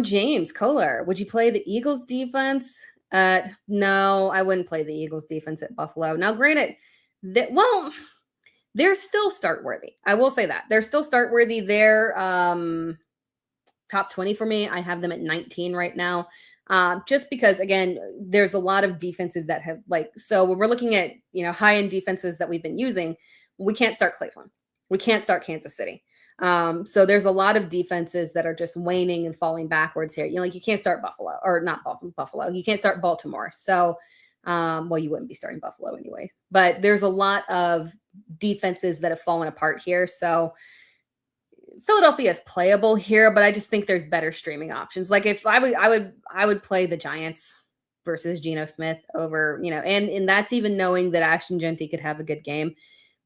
Speaker 1: James Kohler, would you play the Eagles defense? No, I wouldn't play the Eagles defense at Buffalo. Now, granted, they're still start worthy. I will say that. They're still start worthy. They're top 20 for me. I have them at 19 right now. Just because, again, there's a lot of defenses that have so when we're looking at, high-end defenses that we've been using, we can't start Cleveland. We can't start Kansas City. So there's a lot of defenses that are just waning and falling backwards here. You can't start Buffalo, or not Buffalo. You can't start Baltimore. So, you wouldn't be starting Buffalo anyway, but there's a lot of defenses that have fallen apart here. So Philadelphia is playable here, but I just think there's better streaming options. Like, if I would play the Giants versus Geno Smith over, and that's even knowing that Ashton Genty could have a good game.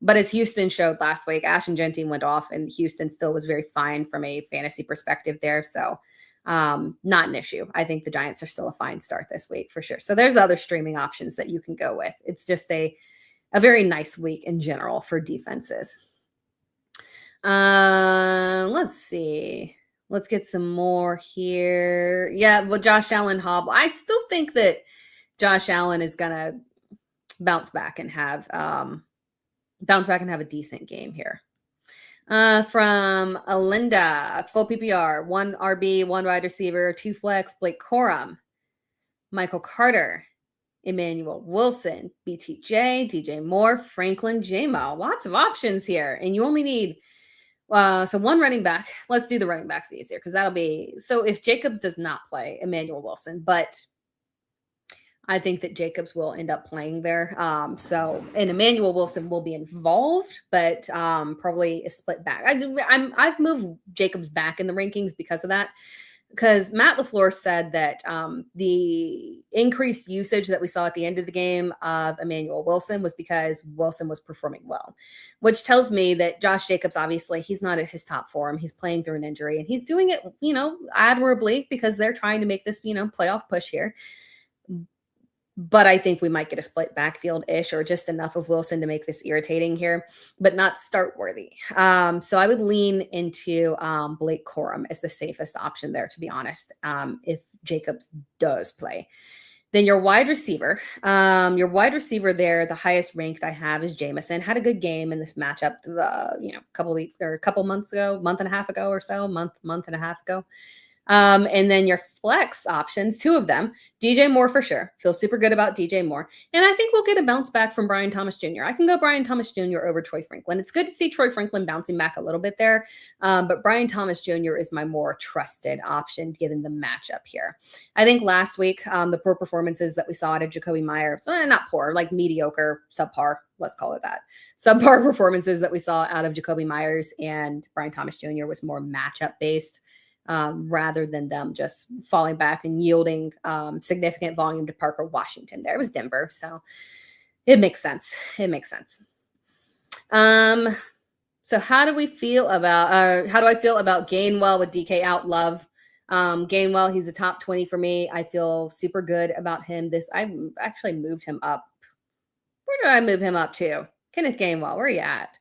Speaker 1: But as Houston showed last week, Ashton Genty went off and Houston still was very fine from a fantasy perspective there. So not an issue. I think the Giants are still a fine start this week for sure. So there's other streaming options that you can go with. It's just a very nice week in general for defenses. Let's see. Let's get some more here. Yeah, well, Josh Allen hobble. I still think that Josh Allen is gonna bounce back and have a decent game here. From Alinda, full PPR, 1 RB, 1 wide receiver, 2 flex, Blake Corum, Michael Carter, Emmanuel Wilson, BTJ, DJ Moore, Franklin J-Mo. Lots of options here. And you only need, so 1 running back. Let's do the running backs easier because that'll be, so if Jacobs does not play, Emmanuel Wilson, but I think that Jacobs will end up playing there. And Emmanuel Wilson will be involved, but probably a split back. I've moved Jacobs back in the rankings because of that. Because Matt LaFleur said that the increased usage that we saw at the end of the game of Emmanuel Wilson was because Wilson was performing well, which tells me that Josh Jacobs, obviously, he's not at his top form. He's playing through an injury, and he's doing it, admirably because they're trying to make this, playoff push here. But I think we might get a split backfield-ish or just enough of Wilson to make this irritating here, but not start worthy. So I would lean into Blake Corum as the safest option there, to be honest, if Jacobs does play. Then your wide receiver there, the highest ranked I have is Jameson. Had a good game in this matchup, a couple months ago, month and a half ago or so, month and a half ago. And then your flex options, 2 of them, DJ Moore for sure. Feel super good about DJ Moore. And I think we'll get a bounce back from Brian Thomas Jr. I can go Brian Thomas Jr. over Troy Franklin. It's good to see Troy Franklin bouncing back a little bit there. But Brian Thomas Jr. is my more trusted option given the matchup here. I think last week, the poor performances that we saw out of Jacoby Myers, not poor, like mediocre, subpar, let's call it that. Subpar performances that we saw out of Jacoby Myers and Brian Thomas Jr. was more matchup based. Rather than them just falling back and yielding significant volume to Parker Washington. There was Denver, so it makes sense. So how do I feel about Gainwell with DK out? Love Gainwell. He's a top 20 for me. I feel super good about him. I actually moved him up. Where did I move him up to? Kenneth Gainwell. Where are you at?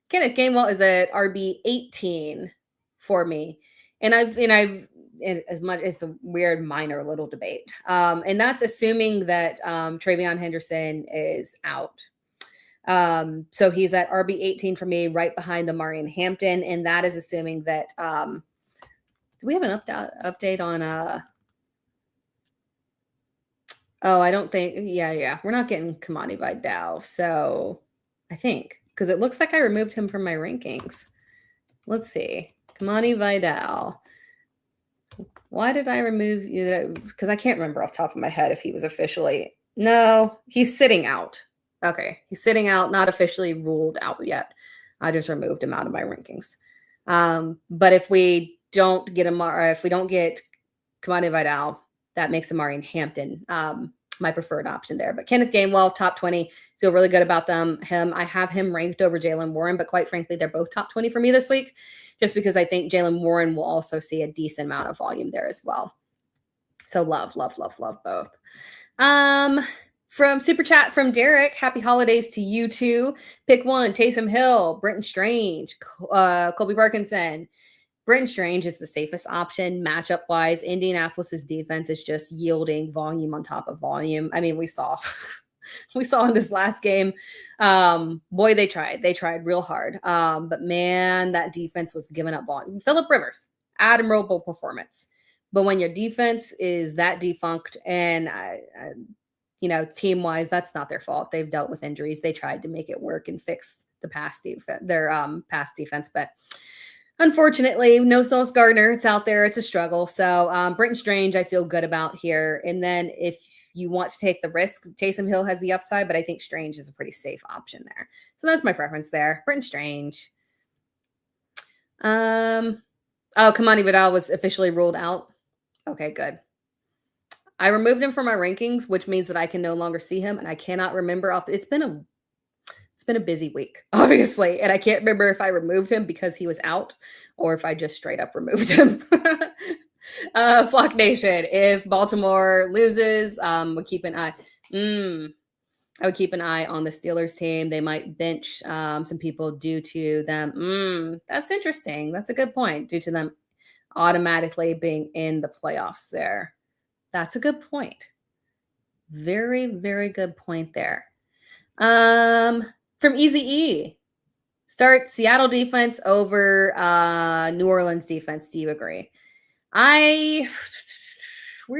Speaker 1: Kenneth Gainwell is at RB 18 for me. And as much, it's a weird minor little debate. And that's assuming that Travion Henderson is out. So he's at RB 18 for me, right behind Amari and Hampton. And that is assuming that, do we have an update on, I don't think, yeah. We're not getting Kamani Vidal. So I think, because it looks like I removed him from my rankings. Let's see. Kamani Vidal. Why did I remove you? Because I can't remember off the top of my head if he was officially. No, he's sitting out. Okay. He's sitting out, not officially ruled out yet. I just removed him out of my rankings. But if we don't get Kamani Vidal, that makes Amari and Hampton my preferred option there. But Kenneth Gainwell, top 20. Feel really good about him. I have him ranked over Jaylen Warren, but quite frankly, they're both top 20 for me this week, just because I think Jaylen Warren will also see a decent amount of volume there as well. So love both. From Super Chat from Derek, happy holidays to you too. Pick one, Taysom Hill, Brenton Strange, Colby Parkinson. Brenton Strange is the safest option matchup-wise. Indianapolis's defense is just yielding volume on top of volume. I mean, we saw in this last game, boy, they tried real hard. But man, that defense was giving up volume. Phillip Rivers, admirable performance. But when your defense is that defunct and, team-wise, that's not their fault. They've dealt with injuries. They tried to make it work and fix their pass defense, but unfortunately, no Sauce Gardner. It's out there. It's a struggle. So Brenton Strange, I feel good about here. And then if you want to take the risk, Taysom Hill has the upside, but I think Strange is a pretty safe option there. So that's my preference there. Brenton Strange. Kamani Vidal was officially ruled out. Okay, good. I removed him from my rankings, which means that I can no longer see him, and I cannot remember it's been a busy week, obviously, and I can't remember if I removed him because he was out or if I just straight up removed him. Flock Nation. If Baltimore loses, we'll keep an eye. I would keep an eye on the Steelers team. They might bench some people due to them. That's interesting. That's a good point. Due to them automatically being in the playoffs there. That's a good point. Very, very good point there. From Easy E. Start Seattle defense over New Orleans defense. Do you agree? Where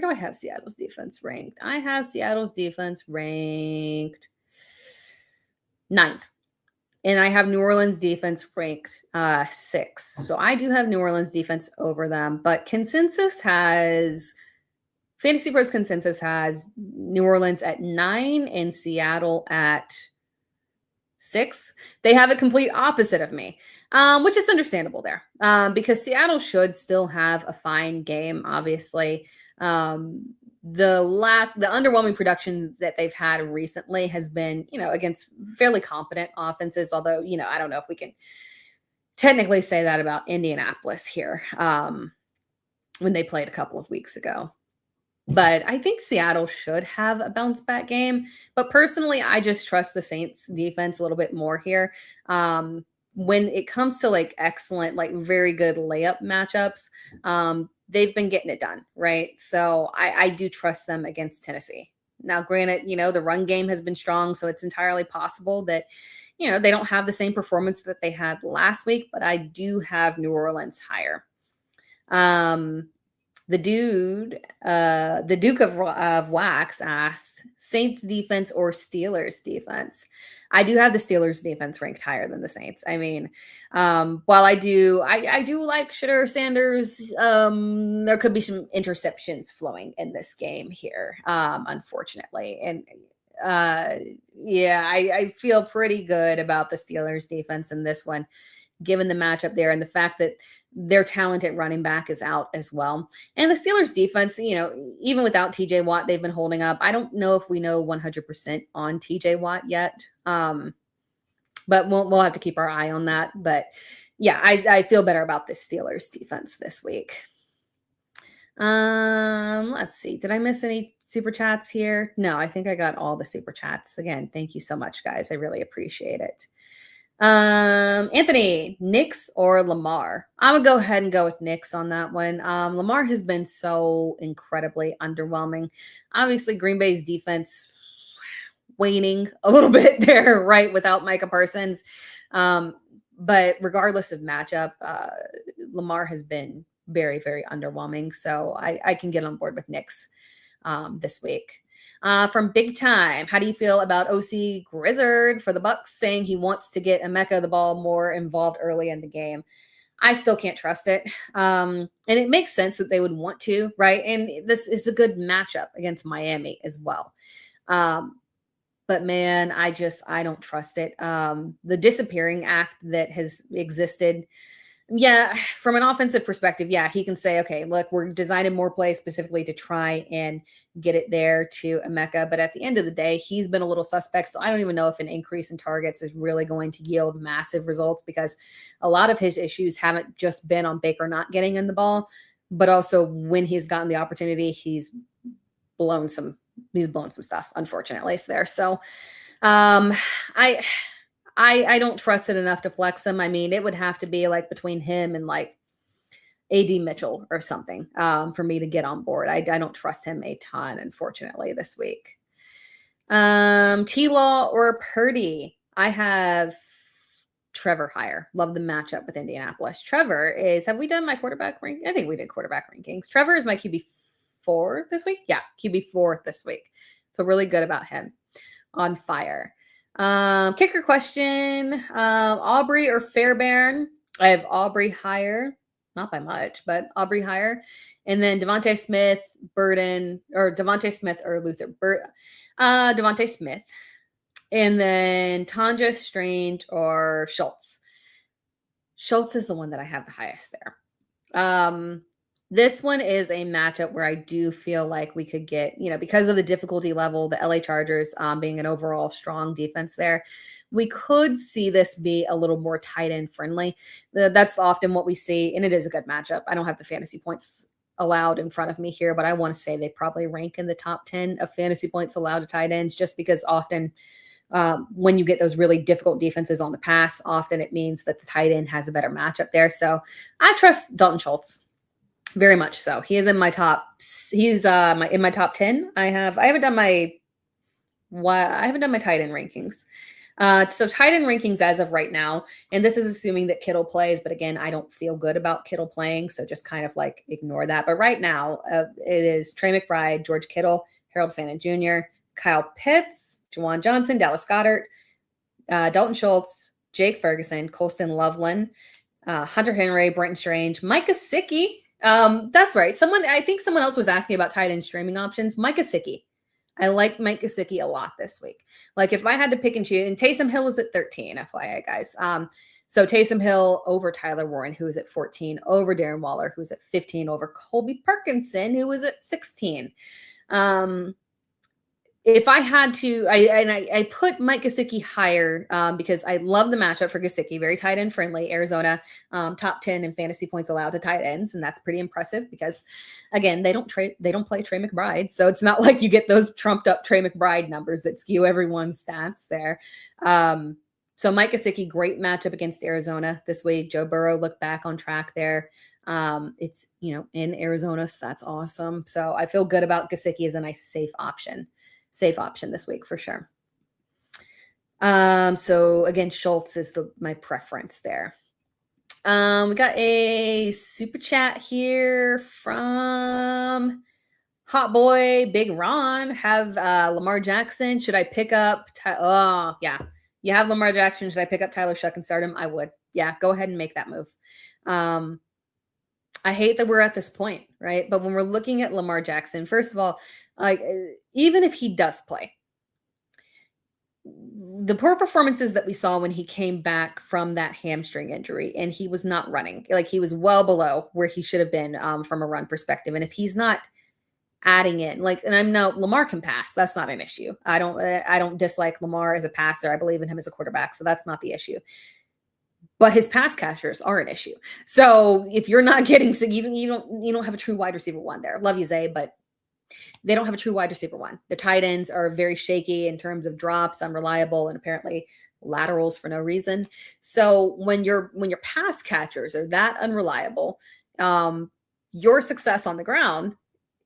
Speaker 1: do I have Seattle's defense ranked? I have Seattle's defense ranked 9th. And I have New Orleans defense ranked 6th. So I do have New Orleans defense over them. But Fantasy Pros consensus has New Orleans at 9 and Seattle at 6. They have a complete opposite of me, which is understandable there because Seattle should still have a fine game, obviously. The underwhelming production that they've had recently has been, against fairly competent offenses, although, I don't know if we can technically say that about Indianapolis here when they played a couple of weeks ago. But I think Seattle should have a bounce back game. But personally, I just trust the Saints defense a little bit more here. When it comes to excellent, very good layup matchups, they've been getting it done, right? So I do trust them against Tennessee. Now, granted, the run game has been strong, so it's entirely possible that, they don't have the same performance that they had last week, but I do have New Orleans higher. The Duke of Wax asks, Saints defense or Steelers defense? I do have the Steelers defense ranked higher than the Saints. I mean, while I do like Shedeur Sanders, there could be some interceptions flowing in this game here, unfortunately. And I feel pretty good about the Steelers defense in this one, given the matchup there and the fact that their talented running back is out as well. And the Steelers defense, even without TJ Watt, they've been holding up. I don't know if we know 100% on TJ Watt yet. But we'll have to keep our eye on that. But yeah, I feel better about the Steelers defense this week. Let's see. Did I miss any super chats here? No, I think I got all the super chats. Again, thank you so much, guys. I really appreciate it. Anthony, Knicks or Lamar? I'm gonna go ahead and go with Knicks on that one. Lamar has been so incredibly underwhelming. Obviously, Green Bay's defense waning a little bit there, right, without Micah Parsons. But regardless of matchup, Lamar has been very, very underwhelming. So I can get on board with Knicks this week. From Big Time, how do you feel about OC Grizzard for the Bucks saying he wants to get Emeka the ball more involved early in the game? I still can't trust it. And it makes sense that they would want to, right? And this is a good matchup against Miami as well. But man, I don't trust it. The disappearing act that has existed. Yeah, from an offensive perspective, yeah, he can say, okay, look, we're designing more plays specifically to try and get it there to Emeka. But at the end of the day, he's been a little suspect. So I don't even know if an increase in targets is really going to yield massive results because a lot of his issues haven't just been on Baker not getting in the ball, but also when he's gotten the opportunity, he's blown some stuff, unfortunately, there. So I don't trust it enough to flex him. I mean, it would have to be between him and AD Mitchell or something for me to get on board. I don't trust him a ton, unfortunately, this week. T-Law or Purdy? I have Trevor higher. Love the matchup with Indianapolis. Trevor have we done my quarterback rank? I think we did quarterback rankings. Trevor is my QB4 this week. Yeah, QB4 this week. Feel really good about him. On fire. Kicker question, Aubrey or Fairbairn? I have Aubrey higher, not by much, but Aubrey higher. And then Devontae Smith or Luther. Devontae Smith. And then Tanja Strange or Schultz. Schultz is the one that I have the highest there. This one is a matchup where I do feel like we could get, because of the difficulty level, the LA Chargers being an overall strong defense there, we could see this be a little more tight end friendly. That's often what we see, and it is a good matchup. I don't have the fantasy points allowed in front of me here, but I want to say they probably rank in the top 10 of fantasy points allowed to tight ends, just because often when you get those really difficult defenses on the pass, often it means that the tight end has a better matchup there. So I trust Dalton Schultz very much. So he is in my top. He's in my top 10. I haven't done my tight end rankings. So tight end rankings as of right now, and this is assuming that Kittle plays, but again, I don't feel good about Kittle playing, so just kind of like ignore that. But right now, it is Trey McBride, George Kittle, Harold Fannin Jr., Kyle Pitts, Juwan Johnson, Dallas Goedert, Dalton Schultz, Jake Ferguson, Colston Loveland, Hunter Henry, Brenton Strange, Mike Gesicki. That's right. I think someone else was asking about tight end streaming options. Mike Gesicki. I like Mike Gesicki a lot this week. Like if I had to pick and choose, and Taysom Hill is at 13, FYI, guys. So Taysom Hill over Tyler Warren, who is at 14, over Darren Waller, who's at 15, over Colby Parkinson, who is at 16. If I had to, I put Mike Gesicki higher because I love the matchup for Gesicki, very tight end friendly. Arizona, top 10 in fantasy points allowed to tight ends, and that's pretty impressive because, again, they don't play Trey McBride, so it's not like you get those trumped up Trey McBride numbers that skew everyone's stats there. So Mike Gesicki, great matchup against Arizona this week. Joe Burrow looked back on track there. It's in Arizona, so that's awesome. So I feel good about Gesicki as a nice safe option this week for sure. So again, Schultz is my preference there. We got a super chat here from Hot Boy Big Ron. Have Lamar Jackson. Should I pick up? Oh yeah, you have Lamar Jackson. Should I pick up Tyler Shuck and start him? I would. Yeah, go ahead and make that move. I hate that we're at this point, right? But when we're looking at Lamar Jackson, first of all, like even if he does play, the poor performances that we saw when he came back from that hamstring injury and he was not running, like he was well below where he should have been from a run perspective. And if he's not adding in, like, and I'm now Lamar can pass, that's not an issue. I don't dislike Lamar as a passer. I believe in him as a quarterback, so that's not the issue. But his pass catchers are an issue. So if you're not getting, so you don't have a true wide receiver one there. Love you, Zay, but they don't have a true wide receiver one. The tight ends are very shaky in terms of drops, unreliable, and apparently laterals for no reason. So when your pass catchers are that unreliable, your success on the ground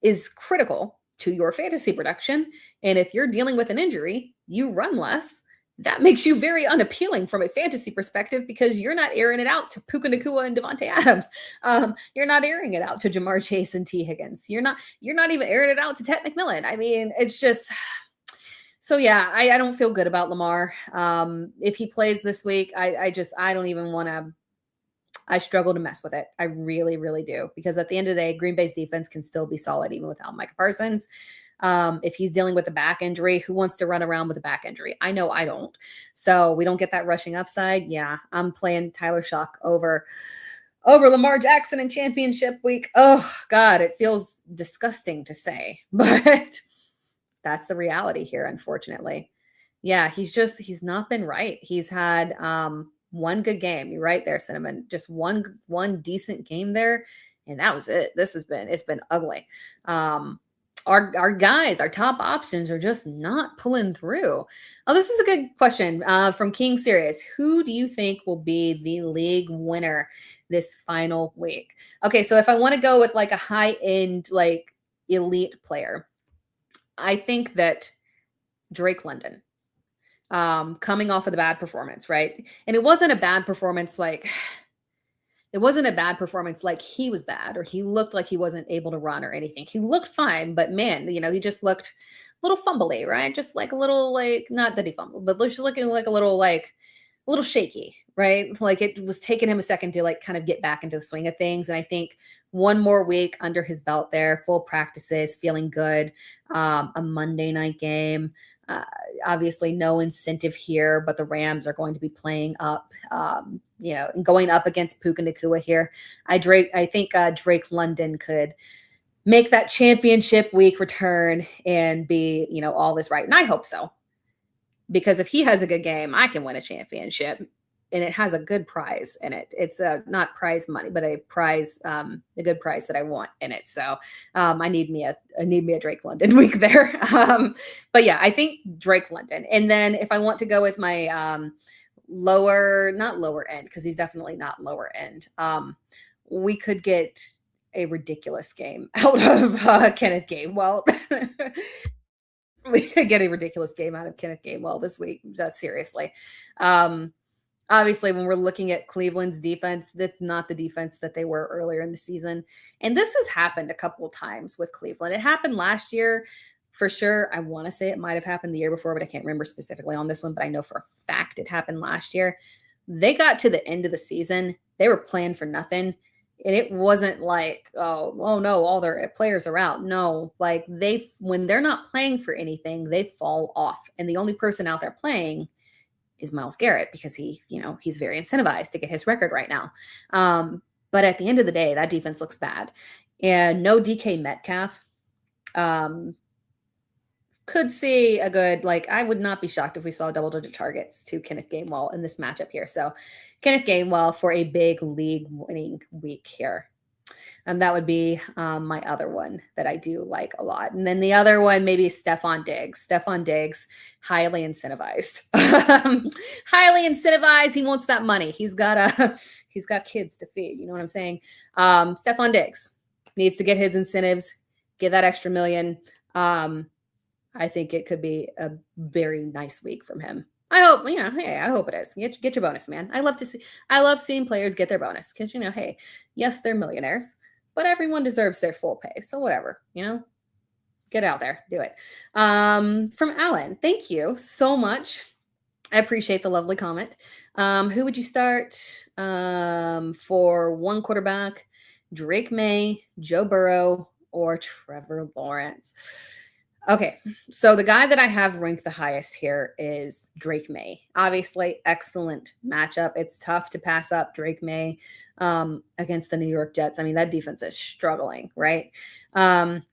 Speaker 1: is critical to your fantasy production. And if you're dealing with an injury, you run less. That makes you very unappealing from a fantasy perspective because you're not airing it out to Puka Nacua and Devontae Adams. You're not airing it out to Jamar Chase and T. Higgins. You're not even airing it out to Ted McMillan. I mean, it's just so yeah. I don't feel good about Lamar. If he plays this week, I don't even want to. I struggle to mess with it. I really, really do, because at the end of the day, Green Bay's defense can still be solid even without Micah Parsons. If he's dealing with a back injury, who wants to run around with a back injury? I know I don't. So we don't get that rushing upside. Yeah, I'm playing Tyler Shuck over Lamar Jackson in championship week. Oh God, it feels disgusting to say, but that's the reality here, unfortunately. Yeah, he's not been right. He's had one good game. You're right there, Cinnamon. Just one decent game there, and that was it. It's been ugly. Our guys, our top options are just not pulling through. Oh, this is a good question from King Sirius. Who do you think will be the league winner this final week? Okay, so if I want to go with like a high-end, like elite player, I think that Drake London, coming off of the bad performance, right? And it wasn't a bad performance like he was bad or he looked like he wasn't able to run or anything. He looked fine, but man, he just looked a little fumbly, right? Just like a little, like, not that he fumbled, but just looking like a little shaky, right? Like it was taking him a second to like kind of get back into the swing of things. And I think one more week under his belt there, full practices, feeling good, a Monday night game. Obviously no incentive here, but the Rams are going to be playing up, and going up against Puka Nacua here. I think Drake London could make that championship week return and be, all is right. And I hope so, because if he has a good game, I can win a championship. and it has a good prize in it. It's not prize money, but a prize, a good prize that I want in it. So I need me a Drake London week there. But yeah, I think Drake London. And then if I want to go with my not lower end, because he's definitely not lower end, we could get a ridiculous game out of Kenneth Gainwell. We could get a ridiculous game out of Kenneth Gainwell this week. Seriously. Obviously, when we're looking at Cleveland's defense, that's not the defense that they were earlier in the season. And this has happened a couple of times with Cleveland. It happened last year for sure. I want to say it might have happened the year before, but I can't remember specifically on this one. But I know for a fact it happened last year. They got to the end of the season. They were playing for nothing. And it wasn't like, oh no, all their players are out. No, like when they're not playing for anything, they fall off. And the only person out there playing is Myles Garrett, because he's very incentivized to get his record right now. But at the end of the day, that defense looks bad. And no DK Metcalf. Could see a good, I would not be shocked if we saw double-digit targets to Kenneth Gainwell in this matchup here. So Kenneth Gainwell for a big league-winning week here. And that would be my other one that I do like a lot. And then the other one, maybe Stephon Diggs. Stephon Diggs, highly incentivized. Highly incentivized. He wants that money. He's got kids to feed. You know what I'm saying? Stephon Diggs needs to get his incentives, get that extra million. I think it could be a very nice week from him. I hope, hey, I hope it is. Get your bonus, man. I love seeing players get their bonus because, hey, yes, they're millionaires, but everyone deserves their full pay. So whatever, get out there, do it. From Alan, thank you so much. I appreciate the lovely comment. Who would you start for one quarterback? Drake May, Joe Burrow, or Trevor Lawrence? Okay, so the guy that I have ranked the highest here is Drake May. Obviously, excellent matchup. It's tough to pass up Drake May against the New York Jets. I mean, that defense is struggling, right? And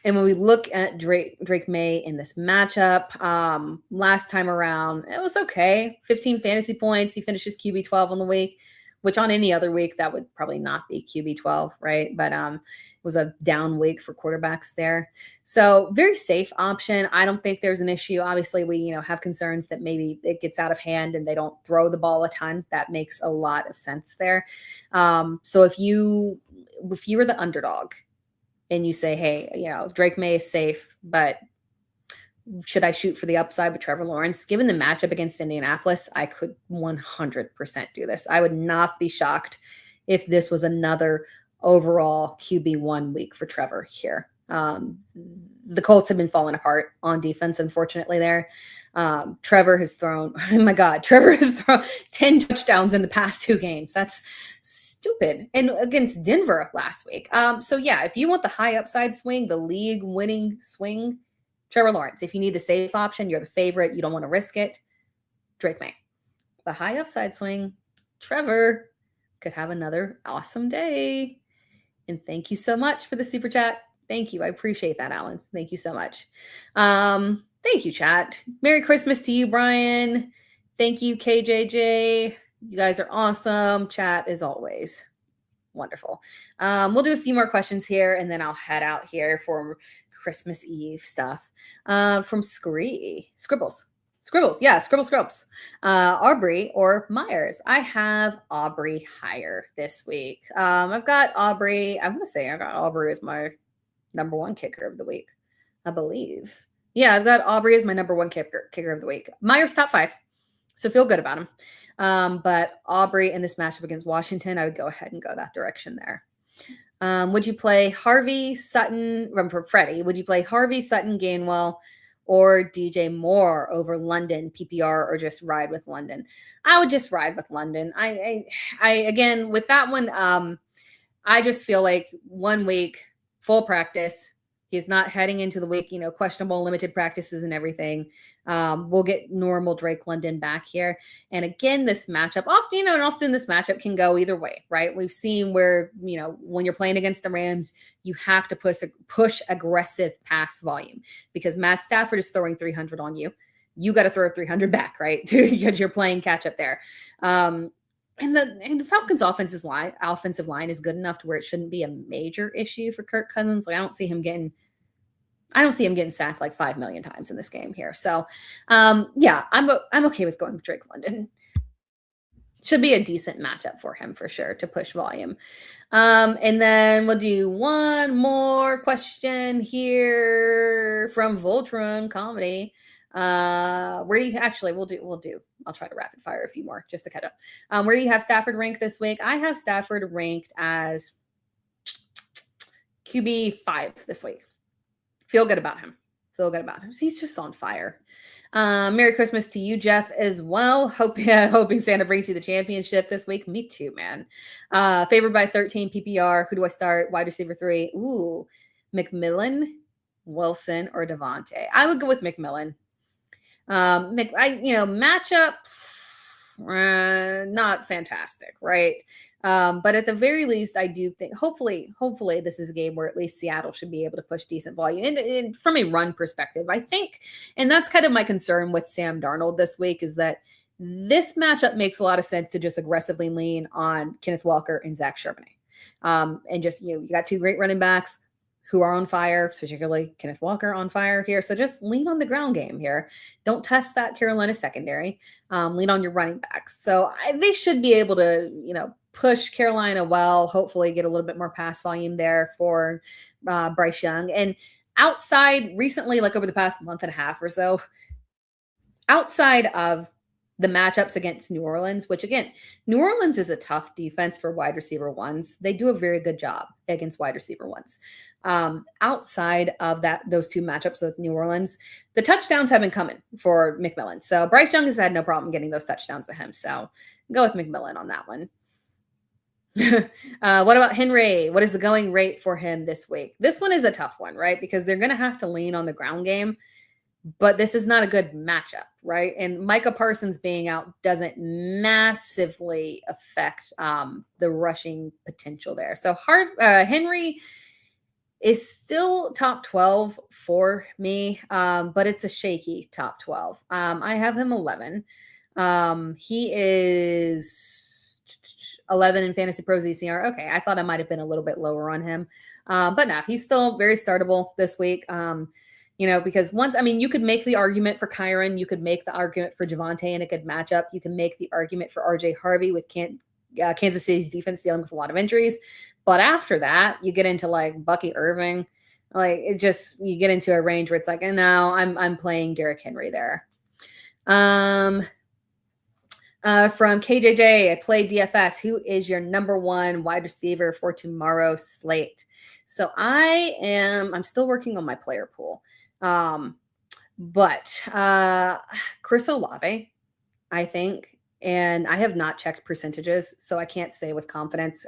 Speaker 1: when we look at Drake May in this matchup, last time around, it was okay. 15 fantasy points. He finishes QB 12 on the week, which on any other week, that would probably not be QB 12, right? But it was a down week for quarterbacks there. So very safe option. I don't think there's an issue. Obviously, we have concerns that maybe it gets out of hand and they don't throw the ball a ton. That makes a lot of sense there. So if you were the underdog and you say, hey, Drake May is safe, but should I shoot for the upside with Trevor Lawrence? Given the matchup against Indianapolis, I could 100% do this. I would not be shocked if this was another overall QB1 week for Trevor here. The Colts have been falling apart on defense, unfortunately, there. Trevor has thrown 10 touchdowns in the past 2 games. That's stupid. And against Denver last week. So yeah, if you want the high upside swing, the league winning swing, Trevor Lawrence. If you need the safe option, you're the favorite, you don't want to risk it, Drake May. The high upside swing, Trevor could have another awesome day. And thank you so much for the super chat. Thank you. I appreciate that, Alan. Thank you so much. Thank you, chat. Merry Christmas to you, Brian. Thank you, KJJ. You guys are awesome. Chat is always wonderful. We'll do a few more questions here, and then I'll head out here for Christmas Eve stuff. From Scribbles. Yeah, Scribbles. Aubrey or Myers? I have Aubrey higher this week. I've got Aubrey. I want to say I got Aubrey as my number 1 kicker of the week, I believe. Yeah, I've got Aubrey as my number 1 kicker of the week. Myers top 5, so feel good about him. But Aubrey in this matchup against Washington, I would go ahead and go that direction there. Would you play Harvey, Sutton, for Freddie? Would you play Harvey, Sutton, Gainwell, or DJ Moore over London, PPR, or just ride with London? I would just ride with London. I again, with that one, I just feel like 1 week, full practice. He's not heading into the week, questionable limited practices and everything. We'll get normal Drake London back here. And again, this matchup often this matchup can go either way, right? We've seen where, when you're playing against the Rams, you have to push aggressive pass volume because Matt Stafford is throwing 300 on you. you got to throw 300 back, right? Because you're playing catch up there. And the Falcons' offensive line is good enough to where it shouldn't be a major issue for Kirk Cousins. Like I don't see him getting sacked like 5 million times in this game here. So, yeah, I'm okay with going with Drake London. Should be a decent matchup for him for sure to push volume. And then we'll do one more question here from Voltron Comedy. Where do you actually we'll do I'll try to rapid fire a few more just to catch up. Where do you have Stafford ranked this week? I have Stafford ranked as QB 5 this week. Feel good about him. He's just on fire. Merry Christmas to you, Jeff, as well. Hoping Santa brings you the championship this week. Me too, man. Favored by 13 PPR. Who do I start? Wide receiver 3. Ooh, McMillan, Wilson, or Devontae. I would go with McMillan. Matchup, not fantastic, right? But at the very least, I do think hopefully this is a game where at least Seattle should be able to push decent volume. And from a run perspective, I think, and that's kind of my concern with Sam Darnold this week, is that this matchup makes a lot of sense to just aggressively lean on Kenneth Walker and Zach Charbonnet. And just, you got 2 great running backs who are on fire, particularly Kenneth Walker on fire here. So just lean on the ground game here. Don't test that Carolina secondary. Lean on your running backs. So they should be able to, push Carolina well, hopefully get a little bit more pass volume there for Bryce Young. And outside recently, like over the past month and a half or so, outside of the matchups against New Orleans, which again, New Orleans is a tough defense for wide receiver ones. They do a very good job against wide receiver ones. Outside of those 2 matchups with New Orleans, the touchdowns have been coming for McMillan. So Bryce Young has had no problem getting those touchdowns to him. So go with McMillan on that one. What about Henry? What is the going rate for him this week? This one is a tough one, right? Because they're going to have to lean on the ground game, but this is not a good matchup, right? And Micah Parsons being out doesn't massively affect the rushing potential there. So Henry is still top 12 for me, but it's a shaky top 12. I have him 11. He is 11 in Fantasy Pros ECR. Okay, I thought I might have been a little bit lower on him. But no, he's still very startable this week. Because you could make the argument for Kyron. You could make the argument for Javonte in a good matchup. You can make the argument for RJ Harvey with Kansas City's defense dealing with a lot of injuries. But after that, you get into like Bucky Irving. Like you get into a range where it's like, no, I'm playing Derrick Henry there. From KJJ, I play DFS. Who is your number 1 wide receiver for tomorrow's slate? So I'm still working on my player pool. But Chris Olave, I think, and I have not checked percentages, so I can't say with confidence.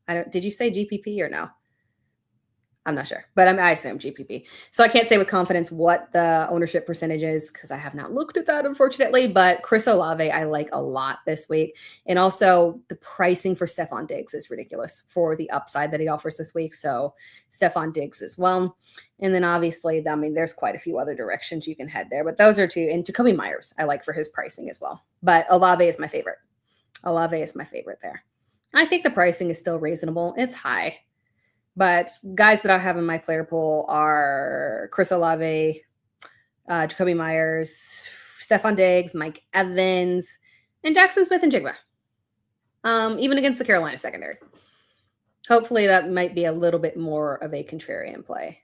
Speaker 1: Did you say GPP or no? I'm not sure, but I assume GPP. So I can't say with confidence what the ownership percentage is because I have not looked at that, unfortunately. But Chris Olave, I like a lot this week. And also the pricing for Stephon Diggs is ridiculous for the upside that he offers this week. So Stephon Diggs as well. And then obviously, there's quite a few other directions you can head there. But those are 2. And Jacoby Myers, I like for his pricing as well. But Olave is my favorite. There. I think the pricing is still reasonable. It's high. But guys that I have in my player pool are Chris Olave, Jacoby Myers, Stephon Diggs, Mike Evans, and Jackson Smith and Jigba. Even against the Carolina secondary. Hopefully that might be a little bit more of a contrarian play.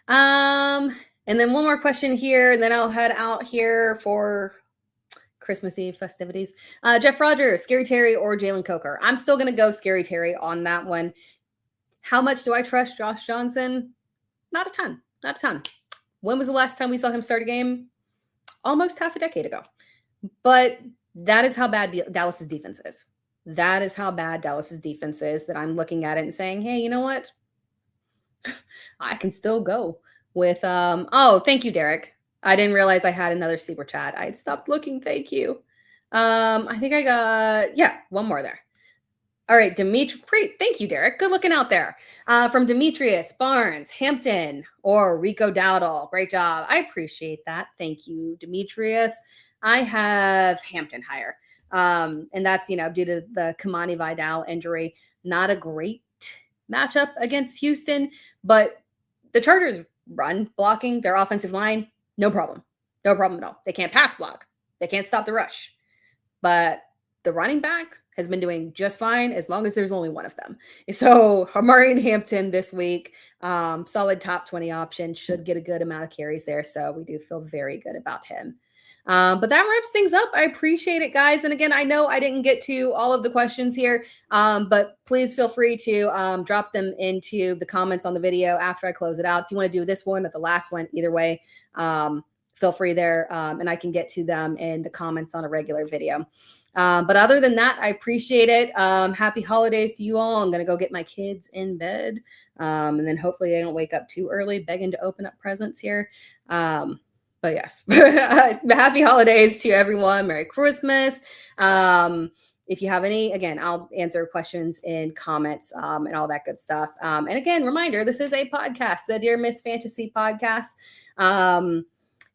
Speaker 1: And then one more question here, and then I'll head out here for Christmas Eve festivities. Jeff Rogers, Scary Terry, or Jalen Coker? I'm still going to go Scary Terry on that one. How much do I trust Josh Johnson? Not a ton. When was the last time we saw him start a game? Almost half a decade ago. But that is how bad Dallas's defense is. That I'm looking at it and saying, hey, you know what? I can still go with, thank you, Derek. I didn't realize I had another super chat. I had stopped looking. Thank you. I think I got, one more there. All right, Great. Thank you, Derek. Good looking out there. From Demetrius, Barnes, Hampton, or Rico Dowdle. Great job. I appreciate that. Thank you, Demetrius. I have Hampton higher. And that's, due to the Kamani Vidal injury. Not a great matchup against Houston, but the Chargers run blocking their offensive line, no problem. No problem at all. They can't pass block. They can't stop the rush. But the running back has been doing just fine as long as there's only one of them. So Amari and Hampton this week, solid top 20 option, should get a good amount of carries there. So we do feel very good about him. But that wraps things up. I appreciate it, guys. And again, I know I didn't get to all of the questions here, but please feel free to drop them into the comments on the video after I close it out. If you want to do this one or the last one, either way, feel free there, and I can get to them in the comments on a regular video. But other than that, I appreciate it. Happy holidays to you all. I'm going to go get my kids in bed, and then hopefully they don't wake up too early begging to open up presents here. But yes, happy holidays to everyone. Merry Christmas. If you have any, again, I'll answer questions in comments and all that good stuff. And again, reminder, this is a podcast, the Dear Miss Fantasy podcast.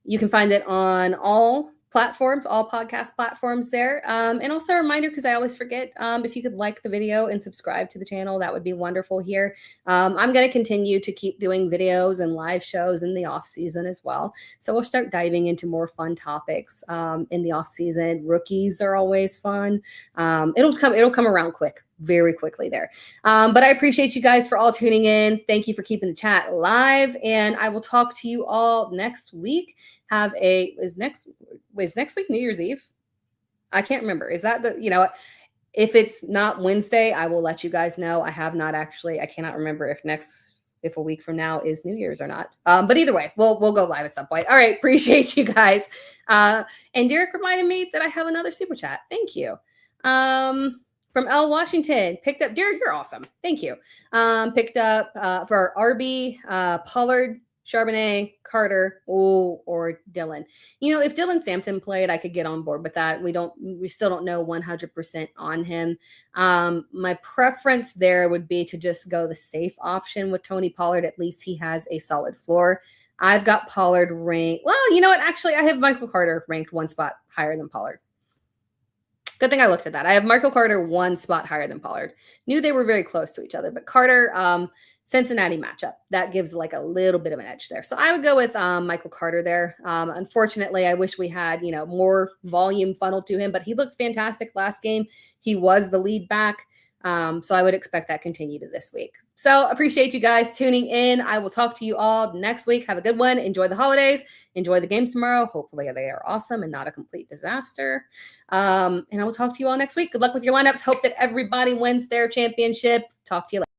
Speaker 1: You can find it on all platforms, all podcast platforms there. And also a reminder, because I always forget, if you could like the video and subscribe to the channel, that would be wonderful here. I'm going to continue to keep doing videos and live shows in the off season as well. So we'll start diving into more fun topics in the off season. Rookies are always fun. It'll come around very quickly there. But I appreciate you guys for all tuning in. Thank you for keeping the chat live, and I will talk to you all next week. Is next week New Year's Eve? I can't remember. Is that if it's not Wednesday, I will let you guys know. I cannot remember if a week from now is New Year's or not. But either way, we'll go live at some point. All right. Appreciate you guys. And Derek reminded me that I have another super chat. Thank you. From L. Washington, picked up, Derek, you're awesome. Thank you. Picked up for RB, Pollard, Charbonnet, Carter, or Dylan. If Dylan Sampson played, I could get on board with that. We still don't know 100% on him. My preference there would be to just go the safe option with Tony Pollard. At least he has a solid floor. I've got Pollard ranked. Well, you know what? Actually, I have Michael Carter ranked one spot higher than Pollard. Good thing I looked at that. I have Michael Carter one spot higher than Pollard. Knew they were very close to each other, but Carter, Cincinnati matchup, that gives like a little bit of an edge there. So I would go with Michael Carter there. Unfortunately, I wish we had, more volume funneled to him, but he looked fantastic last game. He was the lead back. So I would expect that continue to this week. So appreciate you guys tuning in. I will talk to you all next week. Have a good one. Enjoy the holidays. Enjoy the games tomorrow. Hopefully they are awesome and not a complete disaster. And I will talk to you all next week. Good luck with your lineups. Hope that everybody wins their championship. Talk to you later.